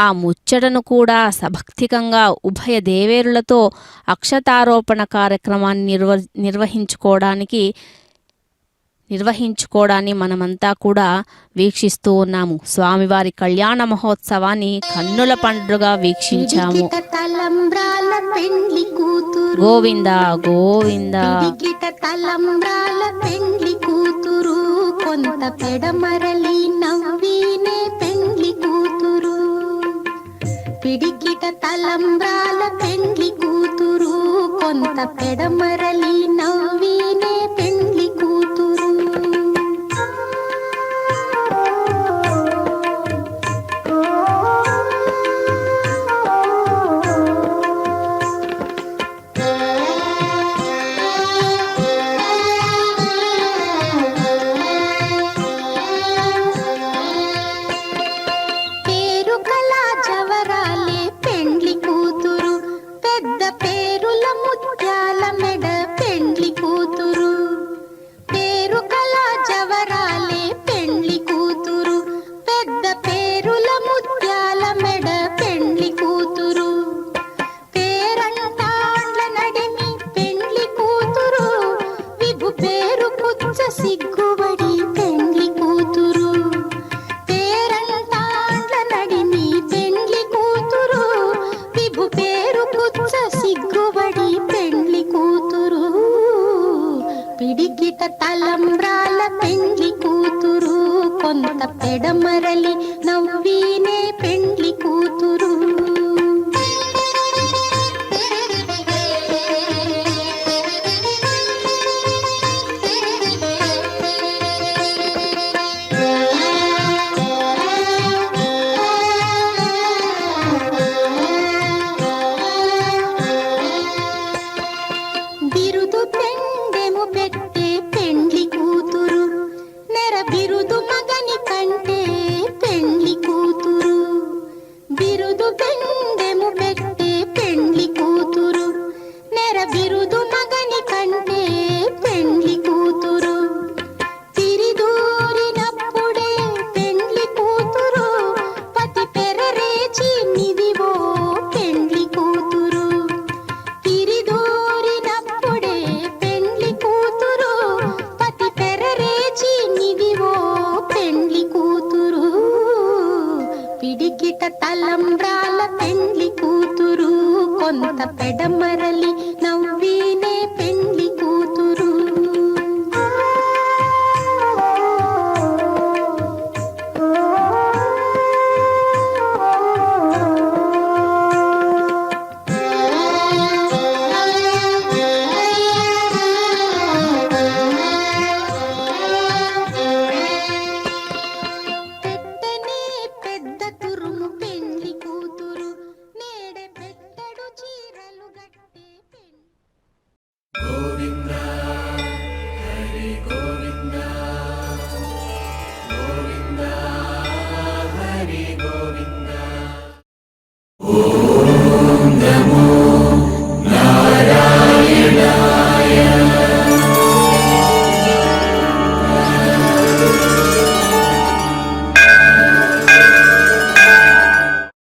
ఆ ముచ్చటను కూడా సభక్తికంగా ఉభయ దేవేరులతో అక్షతారోపణ కార్యక్రమాన్ని నిర్వహించుకోవడాన్ని మనమంతా కూడా వీక్షిస్తూ ఉన్నాము. స్వామివారి కళ్యాణ మహోత్సవాన్ని కన్నుల పండుగగా వీక్షించాము. గోవింద గోవింద. కొంత పెడమరలి నవ్వినే పెండ్లి కూతురు, పిడికిట తలంబ్రాల పెండ్లి కూతురు, కొంత పెడమరలి నవ్వినే పెండ్లి కూతురు. బిరుదు పెండెము పెట్టే పెండ్లి కూతురు నెర బిరుదు మగని కంటే పెండ్లి కూతురు తిరిదూరినప్పుడే పెండ్లి కూతురు పతి పెరరేచి నిదివో పెండ్లి కూతురు తిరిదూరినప్పుడే పెండ్లి కూతురు పతి పెరరేచి నిదివో పెండ్లి కూతురు పిడికిట తలంబ్రాల పెండ్లి కూతురు కొంత పెడమరలి నవ్వు